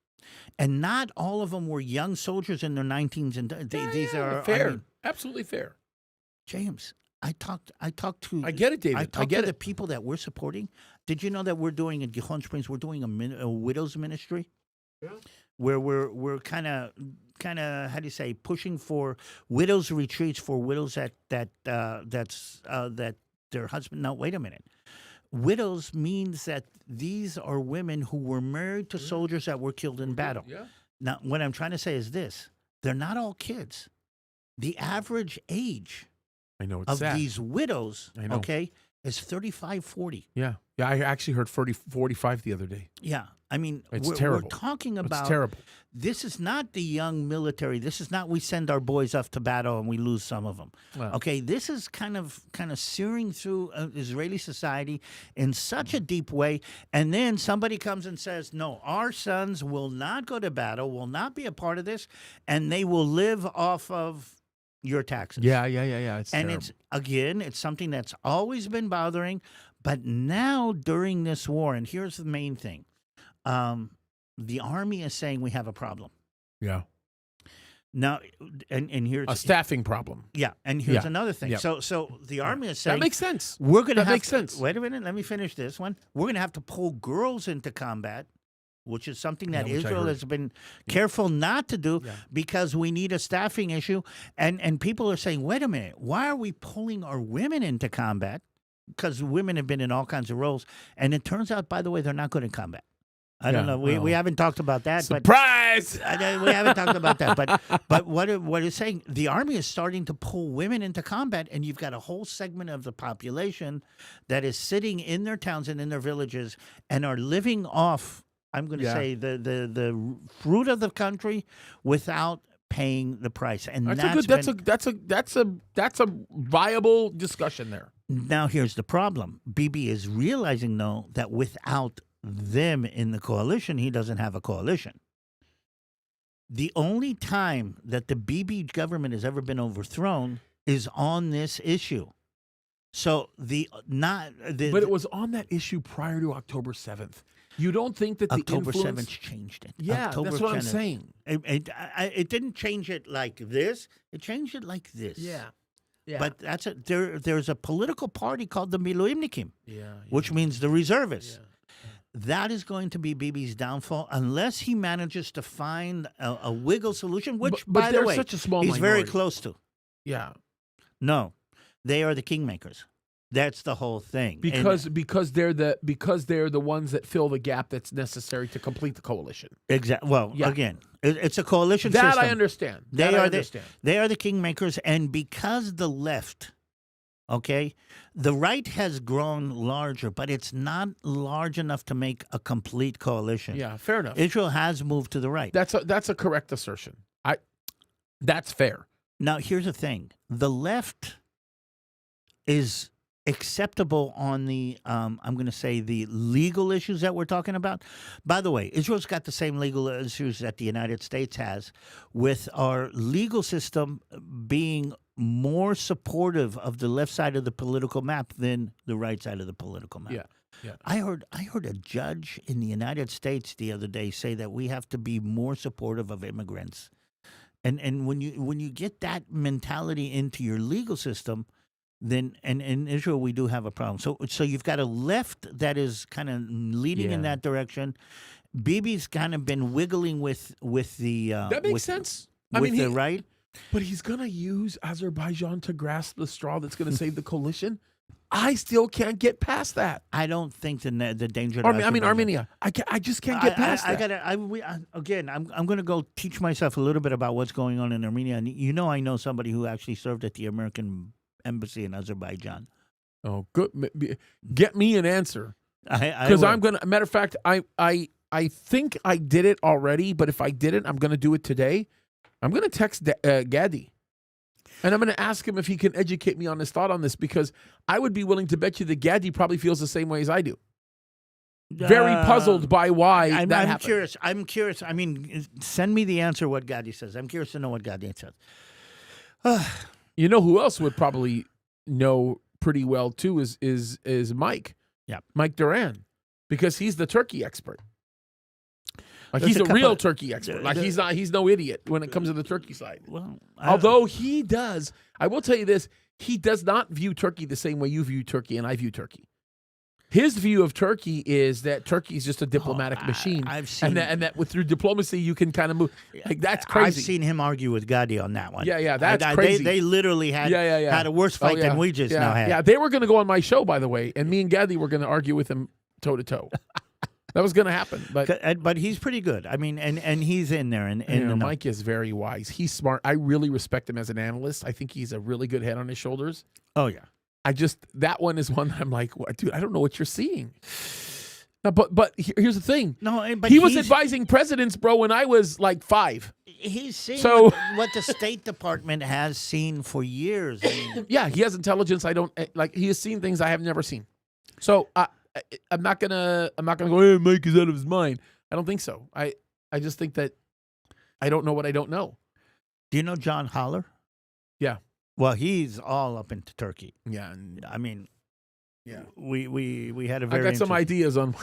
And not all of them were young soldiers in their 19s, and these are fair. I mean, Absolutely fair. James, I talked to. I get it, David. I talked get to it. the people that we're supporting. Did you know that we're doing in Gijón Springs? We're doing a widows ministry, where we're kind of how do you say, pushing for widows retreats for widows that their husband. Now wait a minute. Widows means that these are women who were married to soldiers that were killed in battle. Yeah. Now, what I'm trying to say is this. They're not all kids. The average age I know it's of sad. these widows, I know. okay, is 35, 40. Yeah. I actually heard 45 the other day. Yeah. I mean, It's we're terrible. talking about It's terrible. this is not the young military. This is not we send our boys off to battle and we lose some of them. Well, Okay, this is kind of searing through Israeli society in such a deep way, and then somebody comes and says, "No, our sons will not go to battle, will not be a part of this, and they will live off of your taxes. Yeah. It's And terrible. it's something that's always been bothering, but now during this war, and here's the main thing, the army is saying we have a problem Yeah. now, and here's A staffing problem. and here's Yeah. another thing. Yep. So the army is That saying makes sense. we're going to That have makes sense. Wait a minute, let me finish this one. We're going to have to pull girls into combat, which is something that which I Israel heard. has been careful not to do Yeah. because we need a staffing issue. And people are saying, wait a minute, why are we pulling our women into combat? Because women have been in all kinds of roles. And it turns out, by the way, they're not good in combat. I don't know. We haven't talked about that. Surprise! But we haven't talked about that. But what it's saying, the army is starting to pull women into combat, and you've got a whole segment of the population that is sitting in their towns and in their villages and are living off, I'm going to say, the fruit of the country without paying the price. And That's a viable discussion there. now here's the problem. Bibi is realizing, though, that without them in the coalition, he doesn't have a coalition. The only time that the Bibi government has ever been overthrown is on this issue. So but it was on that issue prior to October 7th. You don't think that October the influence... 7th changed it. Yeah, October that's what I'm 7th. saying. It didn't change it like this. It changed it like this. Yeah. But there's a political party called the Miloimnikim, Yeah. which means the reservists. Yeah. That is going to be Bibi's downfall unless he manages to find a wiggle solution, which, But by the they're way, such a small he's very minority. close to. Yeah. No, they are the kingmakers. That's the whole thing. Because they're the ones that fill the gap that's necessary to complete the coalition. Exactly. Well, Yeah. again, it's a coalition That system. I understand. They That are I understand. They are the kingmakers, and because the left, okay, the right has grown larger, but it's not large enough to make a complete coalition. Yeah, fair enough. Israel has moved to the right. That's a correct assertion. That's fair. Now, here's the thing: the left is acceptable on the I'm going to say the legal issues that we're talking about. By the way, Israel's got the same legal issues that the United States has, with our legal system being more supportive of the left side of the political map than the right side of the political map. Yeah. I heard a judge in the United States the other day say that we have to be more supportive of immigrants. And when you get that mentality into your legal system, then and in Israel we do have a problem. So you've got a left that is kind of leading in that direction. Bibi's kind of been wiggling with the That makes sense. The right. But he's going to use Azerbaijan to grasp the straw that's going to save the coalition. I still can't get past that. I don't think the danger. Armenia. I just can't get past that. I'm going to go teach myself a little bit about what's going on in Armenia. And I know somebody who actually served at the American embassy in Azerbaijan. Oh, good. Get me an answer. Because I'm going to. Matter of fact, I think I did it already, but if I didn't, I'm going to do it today. I'm going to text Kaddis, and I'm going to ask him if he can educate me on his thought on this, because I would be willing to bet you that Kaddis probably feels the same way as I do. Very puzzled by why that happened. I'm curious. I mean, send me the answer what Kaddis says. I'm curious to know what Kaddis says. You know who else would probably know pretty well too is Mike. Yeah, Mike Duran, because he's the Turkey expert. Like he's a real Turkey expert. Like he's no idiot when it comes to the Turkey side. Well, although he does, I will tell you this: he does not view Turkey the same way you view Turkey and I view Turkey. His view of Turkey is that Turkey is just a diplomatic machine, I've seen, and that through diplomacy you can kind of move. Like that's crazy. I've seen him argue with Kaddis on that one. Yeah, that's crazy. They literally had a worse fight than we just now had. Yeah, they were going to go on my show, by the way, and me and Kaddis were going to argue with him toe to toe. That was going to happen, but he's pretty good. I mean, and he's in there, and Mike is very wise. He's smart. I really respect him as an analyst. I think he's a really good head on his shoulders. Oh yeah. That one is one that I'm like, what, dude, I don't know what you're seeing. No, but here's the thing. No, but he was advising presidents, bro, when I was like 5. He's seen what the State Department has seen for years. I mean, yeah, he has intelligence. I don't like. He has seen things I have never seen. So I'm not gonna go, hey, Mike is out of his mind. I don't think so. I just think that I don't know what I don't know. Do you know John Holler? Yeah. Well, he's all up into Turkey. Yeah. And I mean, yeah. we had a I very got some interesting- ideas on.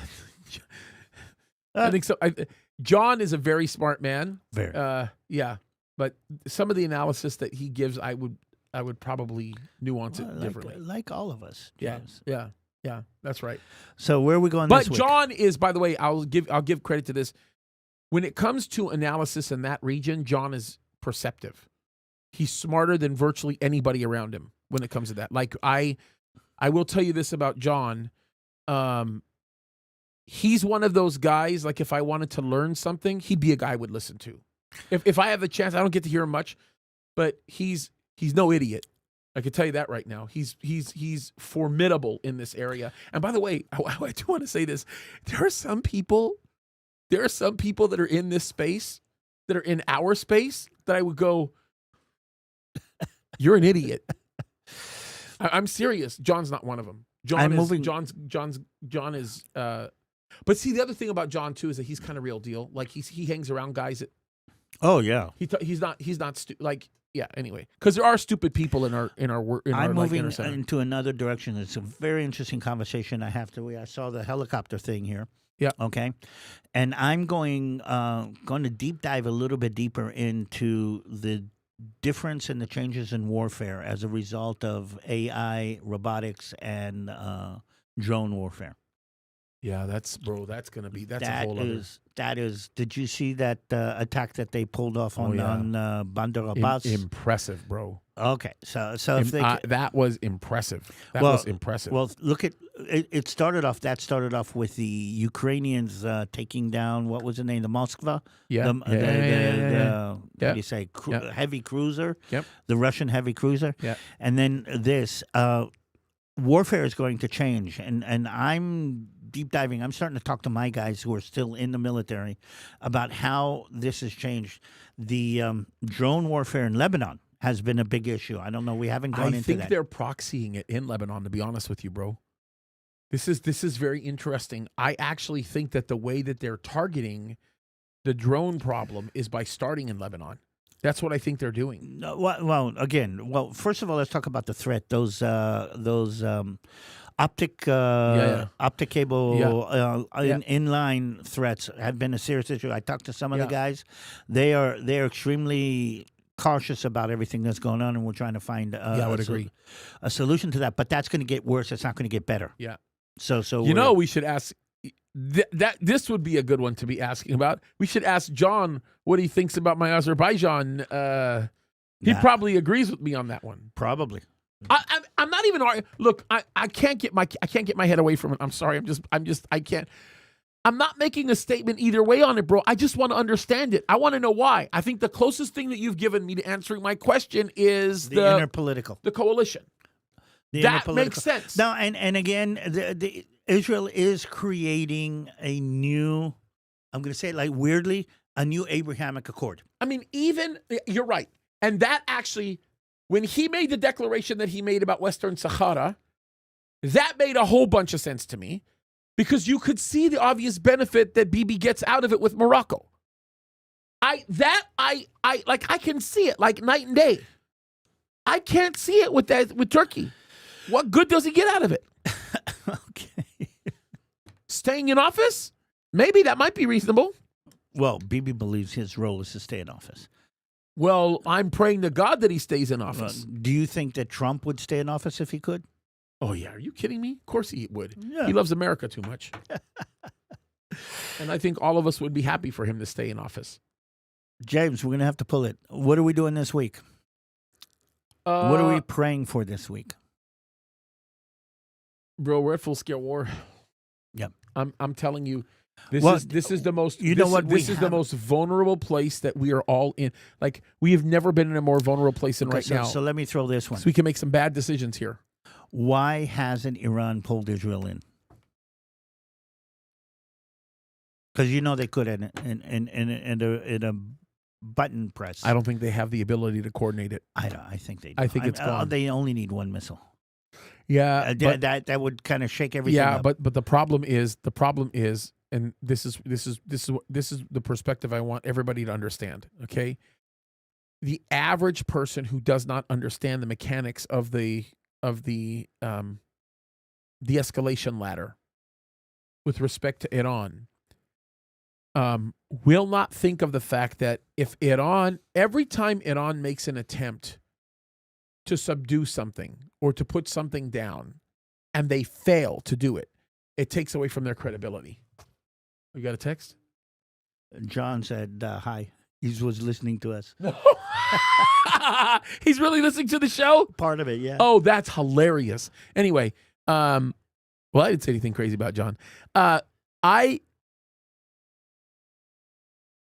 I think so. John is a very smart man. Very. Yeah, but some of the analysis that he gives, I would probably nuance it differently. like all of us. Yeah, James. yeah, that's right. So where are we going But this week? John is, by the way, I'll give credit to this. When it comes to analysis in that region, John is perceptive. He's smarter than virtually anybody around him when it comes to that. Like I will tell you this about John. He's one of those guys, like if I wanted to learn something, he'd be a guy I would listen to. If I have the chance, I don't get to hear him much, but he's no idiot. I can tell you that right now. He's formidable in this area. And by the way, I do want to say this. There are some people that are in this space, that are in our space, that I would go, you're an idiot. I'm serious. John's not one of them. John is but see, the other thing about John too is that he's kind of real deal. Like he hangs around guys that Oh yeah. he's not like yeah. Anyway, because there are stupid people in our I'm moving inner center. into another direction. It's a very interesting conversation. I saw the helicopter thing here. Yeah. Okay. And I'm going to deep dive a little bit deeper into the difference in the changes in warfare as a result of AI, robotics, and drone warfare. Yeah, that's a whole other. That is. Did you see that attack that they pulled off on Bandar Abbas? Impressive, bro. Okay, so if they that was impressive. That was impressive. Well, look at it. Started off with the Ukrainians taking down, what was the name? The Moskva. Yeah. What do you say? Yeah. Heavy cruiser. Yep. The Russian heavy cruiser. Yeah. And then this warfare is going to change, and I'm deep diving. I'm starting to talk to my guys who are still in the military about how this has changed. The drone warfare in Lebanon has been a big issue. I don't know. We haven't gone into that. I think they're proxying it in Lebanon, to be honest with you, bro. This is very interesting. I actually think that the way that they're targeting the drone problem is by starting in Lebanon. That's what I think they're doing. No, well, first of all, let's talk about the threat. Those optic cable inline threats have been a serious issue. I talked to some of the guys. They're extremely cautious about everything that's going on, and we're trying to find I would agree. A solution to that. But that's going to get worse. It's not going to get better. Yeah. So we should ask that. This would be a good one to be asking about. We should ask John what he thinks about my Azerbaijan. He probably agrees with me on that one. Probably. I'm not even arguing. Look, I can't get my head away from it. I'm sorry. I can't. I'm not making a statement either way on it, bro. I just want to understand it. I want to know why. I think the closest thing that you've given me to answering my question is the interpolitical, the coalition. That makes sense. Now, and again, the Israel is creating a new, I'm going to say it like weirdly, a new Abrahamic Accord. I mean, you're right. And that actually, when he made the declaration that he made about Western Sahara, that made a whole bunch of sense to me because you could see the obvious benefit that Bibi gets out of it with Morocco. I can see it like night and day. I can't see it with Turkey. What good does he get out of it? Okay. Staying in office? Maybe that might be reasonable. Well, Bibi believes his role is to stay in office. Well, I'm praying to God that he stays in office. Do you think that Trump would stay in office if he could? Oh, yeah. Are you kidding me? Of course he would. Yeah. He loves America too much. And I think all of us would be happy for him to stay in office. James, we're going to have to pull it. What are we doing this week? What are we praying for this week? Bro, we're at full scale war. Yep. I'm telling you, this is the most the most vulnerable place that we are all in. Like, we have never been in a more vulnerable place than now. So let me throw this one. So we can make some bad decisions here. Why hasn't Iran pulled Israel in? Because they could in a button press. I don't think they have the ability to coordinate it. I think they do. I think it's gone. They only need one missile. Yeah, that would kind of shake everything up. but the problem is, and this is the perspective I want everybody to understand. Okay, the average person who does not understand the mechanics of the de-escalation ladder with respect to Iran will not think of the fact that if every time Iran makes an attempt to subdue something or to put something down and they fail to do it, it takes away from their credibility. You got a text? John said, hi. He was listening to us. He's really listening to the show? Part of it, yeah. Oh, that's hilarious. Anyway, well, I didn't say anything crazy about John. I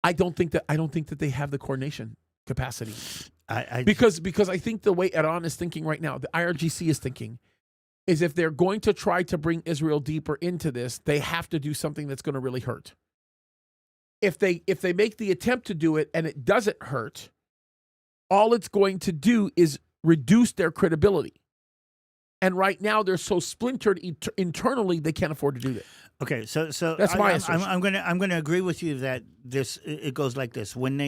don't think that they have the coordination capacity. Because I think the way Iran is thinking right now, the IRGC is thinking, is if they're going to try to bring Israel deeper into this, they have to do something that's going to really hurt. If they make the attempt to do it and it doesn't hurt, all it's going to do is reduce their credibility. And right now they're so splintered internally they can't afford to do that. Okay, so that's my assertion. I'm gonna agree with you that it goes like this. When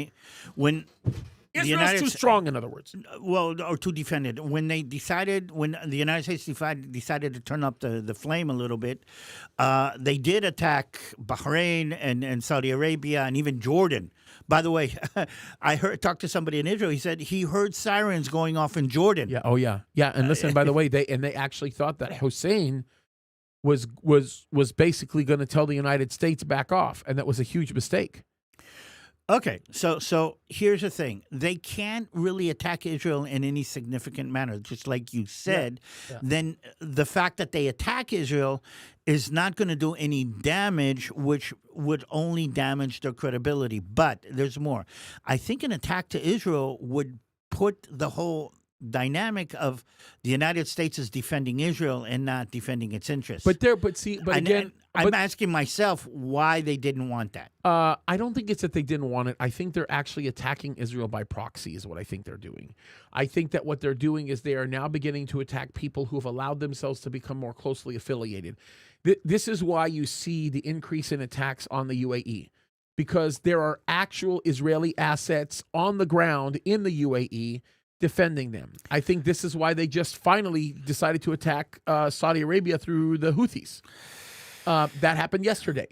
Israel's too strong, in other words. Well, or too defended. When the United States decided to turn up the flame a little bit, they did attack Bahrain and Saudi Arabia and even Jordan. By the way, I talked to somebody in Israel. He said he heard sirens going off in Jordan. Yeah. Oh, yeah. Yeah. And listen, by the way, they actually thought that Hussein was basically going to tell the United States back off, and that was a huge mistake. Okay, so here's the thing. They can't really attack Israel in any significant manner, just like you said. Yeah. Then the fact that they attack Israel is not going to do any damage, which would only damage their credibility. But there's more. I think an attack to Israel would put the whole dynamic of the United States is defending Israel and not defending its interests. I'm asking myself why they didn't want that. I don't think it's that they didn't want it. I think they're actually attacking Israel by proxy is what I think they're doing. I think that what they're doing is they are now beginning to attack people who have allowed themselves to become more closely affiliated. This is why you see the increase in attacks on the UAE, because there are actual Israeli assets on the ground in the UAE defending them. I think this is why they just finally decided to attack Saudi Arabia through the Houthis. That happened yesterday.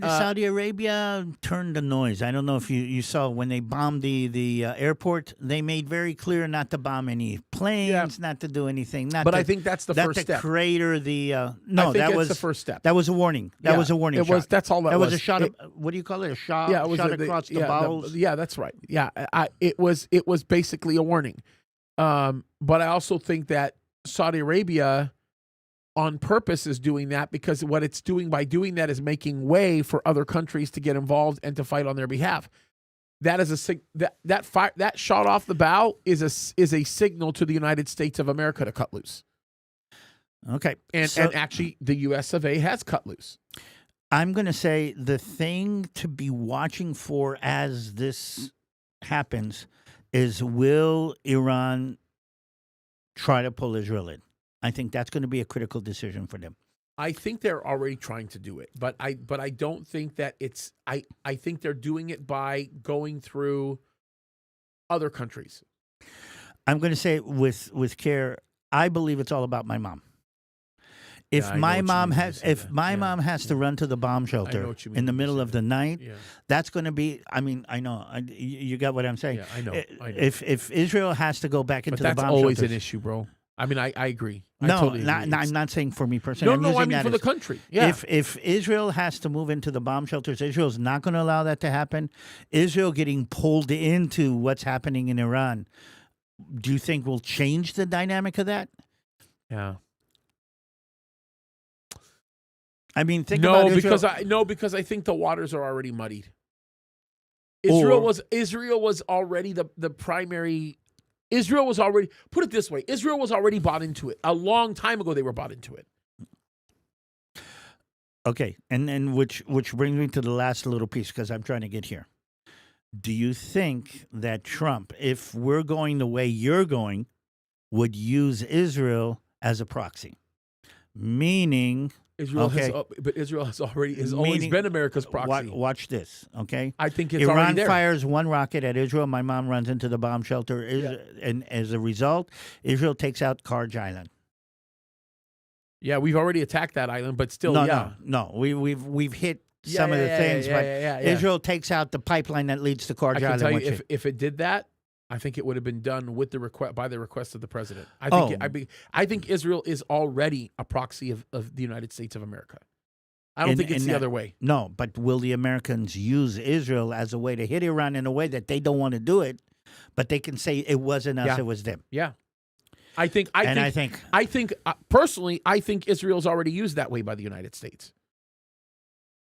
Saudi Arabia turned the noise. I don't know if you saw when they bombed the airport. They made very clear not to bomb any planes, not to do anything. I think that's the first step. Crater the. That was the first step. That was a warning. That was a warning. It was. That's all that was. That was a shot. What do you call it? A shot. Yeah, it was shot across the bowels. Yeah, that's right. Yeah, it was basically a warning. But I also think that Saudi Arabia on purpose is doing that, because what it's doing by doing that is making way for other countries to get involved and to fight on their behalf. That is that shot off the bow is a signal to the United States of America to cut loose. Okay. And actually the US of A has cut loose. I'm going to say the thing to be watching for as this happens is, will Iran try to pull Israel in? I think that's going to be a critical decision for them. I think they're already trying to do it, but I don't think that it's. I think they're doing it by going through other countries. I'm going to say with care. I believe it's all about my mom. If my mom has to run to the bomb shelter in the middle of the night, that's going to be. I mean, I know you got what I'm saying. Yeah, I know. If Israel has to go back into the bomb shelter, that's always an issue, bro. I mean, I agree. I'm not saying for me personally. I mean for the country. Yeah. If Israel has to move into the bomb shelters, Israel's not going to allow that to happen. Israel getting pulled into what's happening in Iran, do you think will change the dynamic of that? Yeah. I mean, think about Israel. because I think the waters are already muddied. Israel was already the primary. Israel was already, put it this way, Israel was already bought into it. A long time ago, they were bought into it. Okay, and which brings me to the last little piece, because I'm trying to get here. Do you think that Trump, if we're going the way you're going, would use Israel as a proxy? Meaning Israel has, Okay. but Israel has always been America's proxy. Watch this, okay? I think it's already Iran there. fires one rocket at Israel. My mom runs into the bomb shelter, and as a result, Israel takes out Karj Island. Yeah, we've already attacked that island, but still, No. We've hit some of the things, but Israel takes out the pipeline that leads to Karj I can Island. tell you, if it did that, I think it would have been done with the by the request of the president. I think Israel is already a proxy of the United States of America. I don't think it's the other way. No, but will the Americans use Israel as a way to hit Iran in a way that they don't want to do it, but they can say it wasn't us, it was them? Yeah. I think personally, I think Israel's already used that way by the United States.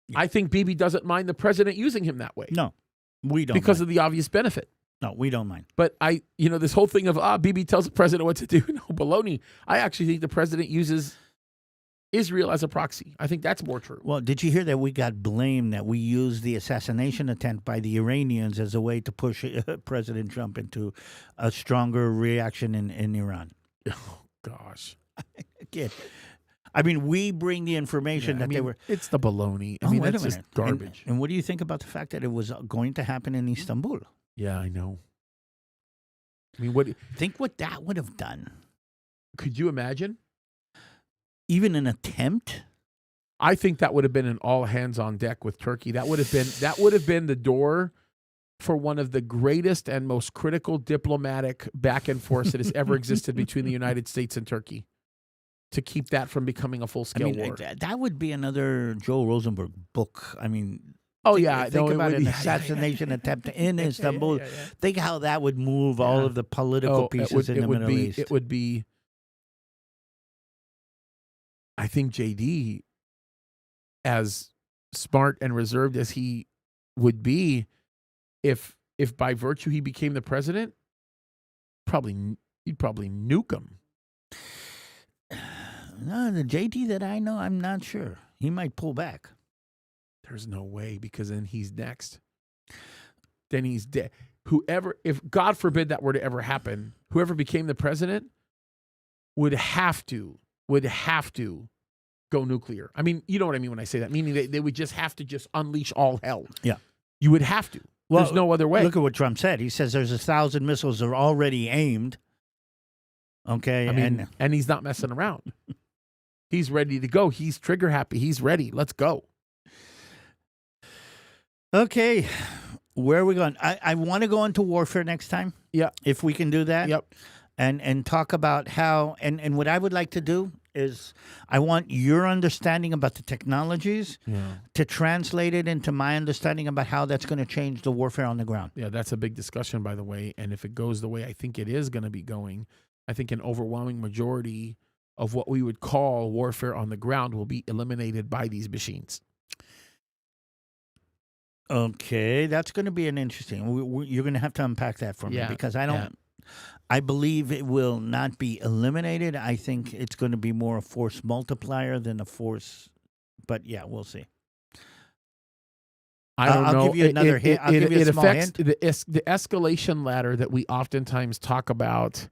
Yeah. I think Bibi doesn't mind the president using him that way. No, we don't. Because of the obvious benefit. No, we don't mind. But this whole thing of Bibi tells the president what to do. No, baloney. I actually think the president uses Israel as a proxy. I think that's more true. Well, did you hear that we got blamed that we used the assassination attempt by the Iranians as a way to push President Trump into a stronger reaction in Iran? Oh, gosh. Again, I mean, we bring the information they were... It's the baloney. I mean, that's just garbage. And what do you think about the fact that it was going to happen in Istanbul? Yeah, I know. I mean, think what that would have done. Could you imagine? Even an attempt? I think that would have been an all hands on deck with Turkey. That would have been the door for one of the greatest and most critical diplomatic back and forth that has ever existed between the United States and Turkey, to keep that from becoming a full-scale war. That would be another Joel Rosenberg book. I mean, think about an assassination attempt in Istanbul. Think how that would move all of the political pieces in the Middle East. It would be, I think JD, as smart and reserved as he would be, if by virtue he became the president, he'd probably nuke him. No, the JD that I know, I'm not sure. He might pull back. There's no way, because then he's next. Then he's dead. If God forbid that were to ever happen, whoever became the president would have to go nuclear. I mean, you know what I mean when I say that, meaning they would just have to just unleash all hell. Yeah. You would have to. Well, there's no other way. Look at what Trump said. He says there's 1,000 missiles that are already aimed. Okay. I mean, and he's not messing around. He's ready to go. He's trigger happy. He's ready. Let's go. Okay. Where are we going? I want to go into warfare next time. Yeah. If we can do that. Yep. And talk about how, and what I would like to do is I want your understanding about the technologies to translate it into my understanding about how that's going to change the warfare on the ground. Yeah, that's a big discussion, by the way. And if it goes the way I think it is going to be going, I think an overwhelming majority of what we would call warfare on the ground will be eliminated by these machines. Okay, that's going to be an interesting. You're going to have to unpack that for me, because I don't. Yeah. I believe it will not be eliminated. I think it's going to be more a force multiplier than a force. But yeah, we'll see. I don't know. I'll give you another hint. I'll give you a small affects hint. The escalation ladder that we oftentimes talk about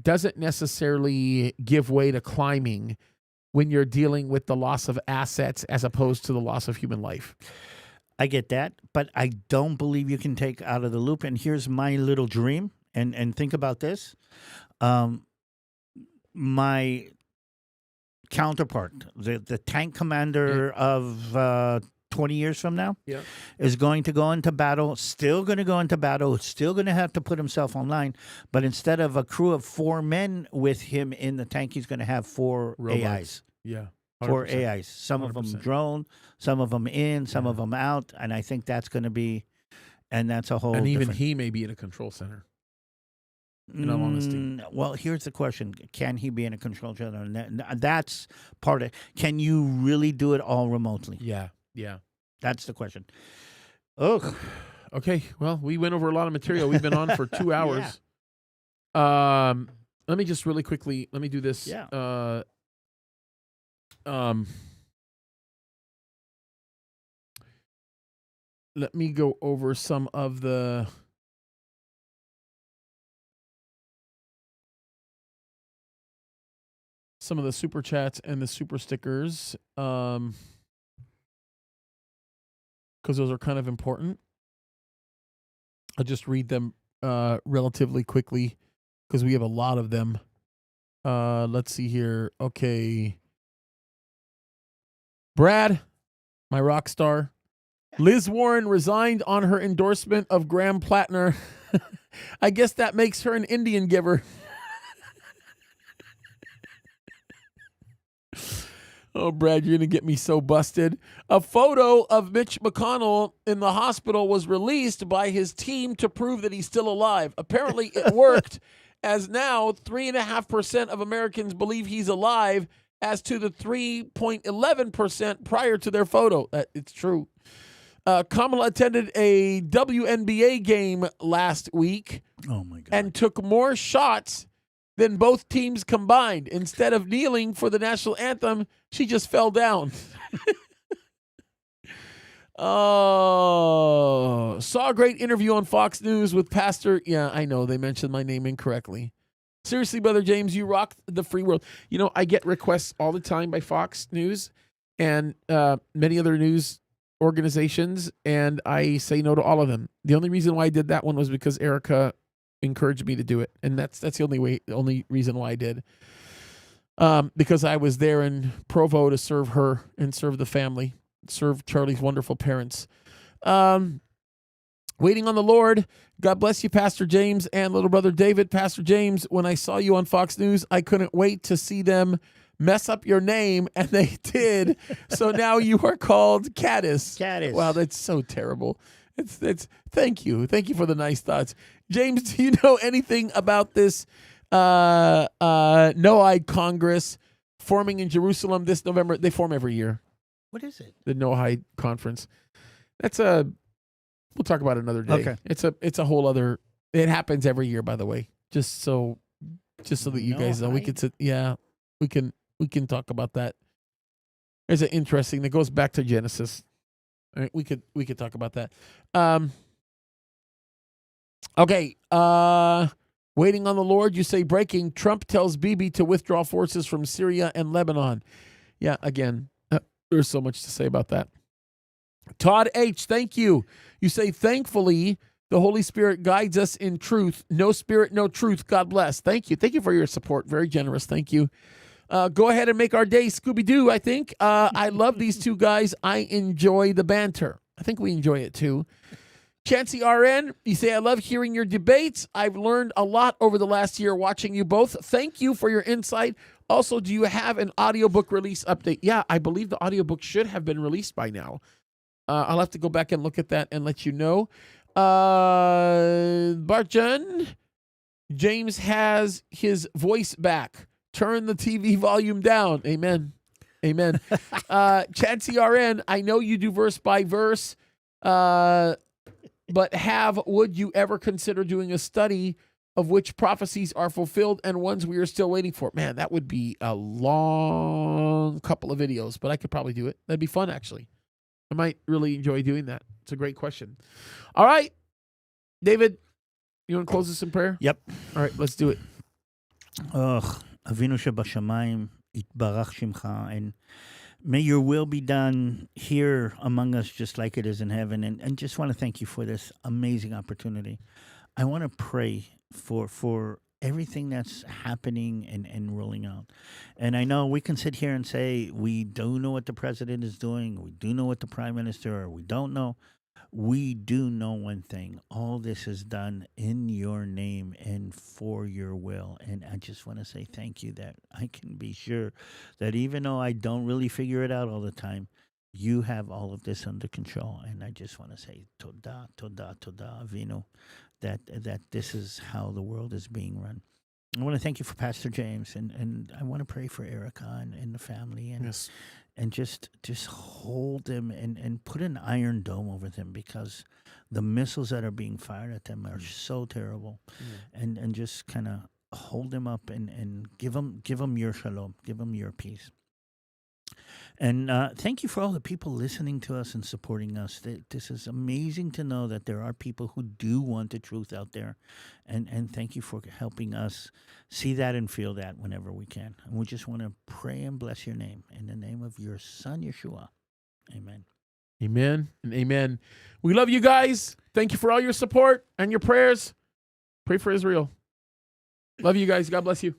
doesn't necessarily give way to climbing when you're dealing with the loss of assets as opposed to the loss of human life. I get that, but I don't believe you can take out of the loop. And here's my little dream, and think about this. My counterpart, the tank commander of 20 years from now, is going to go into battle, still going to go into battle, still going to have to put himself online, but instead of a crew of 4 men with him in the tank, he's going to have 4 robots. AIs. Yeah. 4 AIs. Some 100%. Of them drone, some of them in, some of them out, and I think that's going to be, and that's a whole. And even he may be in a control center. In all honesty. Well, here's the question: can he be in a control center? And that's part of. Can you really do it all remotely? Yeah. Yeah. That's the question. Oh, okay. Well, we went over a lot of material. We've been on for 2 hours. Let me just really quickly. Let me do this. Yeah. Let me go over some of the some of the super chats and the super stickers, because those are kind of important. I'll just read them relatively quickly because we have a lot of them. Let's see here. Okay. Brad, my rock star. Liz Warren resigned on her endorsement of Graham Plattner. I guess that makes her an Indian giver. Oh, Brad, you're going to get me so busted. A photo of Mitch McConnell in the hospital was released by his team to prove that he's still alive. Apparently, it worked, as now 3.5% of Americans believe he's alive, as to the 3.11% prior to their photo. It's true. Kamala attended a WNBA game last week. Oh, my God. And took more shots than both teams combined. Instead of kneeling for the national anthem, she just fell down. Oh, saw a great interview on Fox News with Pastor. Yeah, I know they mentioned my name incorrectly. Seriously, Brother James, you rock the free world. You know, I get requests all the time by Fox News and many other news organizations, and I say no to all of them. The only reason why I did that one was because Erica encouraged me to do it, and that's the only reason why I did. Because I was there in Provo to serve her and serve the family, serve Charlie's wonderful parents. Waiting on the Lord. God bless you, Pastor James and little brother David. Pastor James, when I saw you on Fox News, I couldn't wait to see them mess up your name, and they did. So now you are called Kaddis. Kaddis. Wow, that's so terrible. It's thank you for the nice thoughts. James, do you know anything about this Noahide Congress forming in Jerusalem this November? They form every year. What is it? The Noahide Conference. We'll talk about it another day. Okay. It's a whole other. It happens every year, by the way. Just so that you guys know, we could sit. Yeah, we can talk about that. There's an interesting that goes back to Genesis. All right, we could talk about that. Okay. Waiting on the Lord. You say breaking. Trump tells Bibi to withdraw forces from Syria and Lebanon. Yeah. Again, there's so much to say about that. Todd H. Thank you. You say thankfully the Holy Spirit guides us in truth. No spirit, no truth. God bless. Thank you. Thank you for your support. Very generous. Thank you. Go ahead and make our day Scooby-Doo, I think. I love these two guys. I enjoy the banter. I think we enjoy it too. Chancey RN, you say, I love hearing your debates. I've learned a lot over the last year watching you both. Thank you for your insight. Also, do you have an audiobook release update? Yeah, I believe the audiobook should have been released by now. I'll have to go back and look at that and let you know. Barjan, James has his voice back. Turn the TV volume down. Amen. Amen. Chancey RN, I know you do verse by verse, but would you ever consider doing a study of which prophecies are fulfilled and ones we are still waiting for? Man, that would be a long couple of videos, but I could probably do it. That'd be fun, actually. I might really enjoy doing that. It's a great question. All right. David, you want to close this in prayer? Yep. All right, let's do it. Avinu Shebashamayim, Yitbarach Shimcha, and may your will be done here among us just like it is in heaven. And just want to thank you for this amazing opportunity. I want to pray for everything that's happening and rolling out. And I know we can sit here and say, we don't know what the president is doing. We do know what the prime minister, or we don't know. We do know one thing. All this is done in your name and for your will. And I just want to say thank you that I can be sure that even though I don't really figure it out all the time, you have all of this under control. And I just want to say toda, toda, toda, Avinu, that this is how the world is being run. I want to thank you for Pastor James, and I want to pray for Erica and the family, and Yes. and just hold them and put an iron dome over them, because the missiles that are being fired at them are so terrible, and just kind of hold them up and give them your shalom, give them your peace. And thank you for all the people listening to us and supporting us. This is amazing to know that there are people who do want the truth out there. And thank you for helping us see that and feel that whenever we can. And we just want to pray and bless your name in the name of your son, Yeshua. Amen. Amen and amen. We love you guys. Thank you for all your support and your prayers. Pray for Israel. Love you guys. God bless you.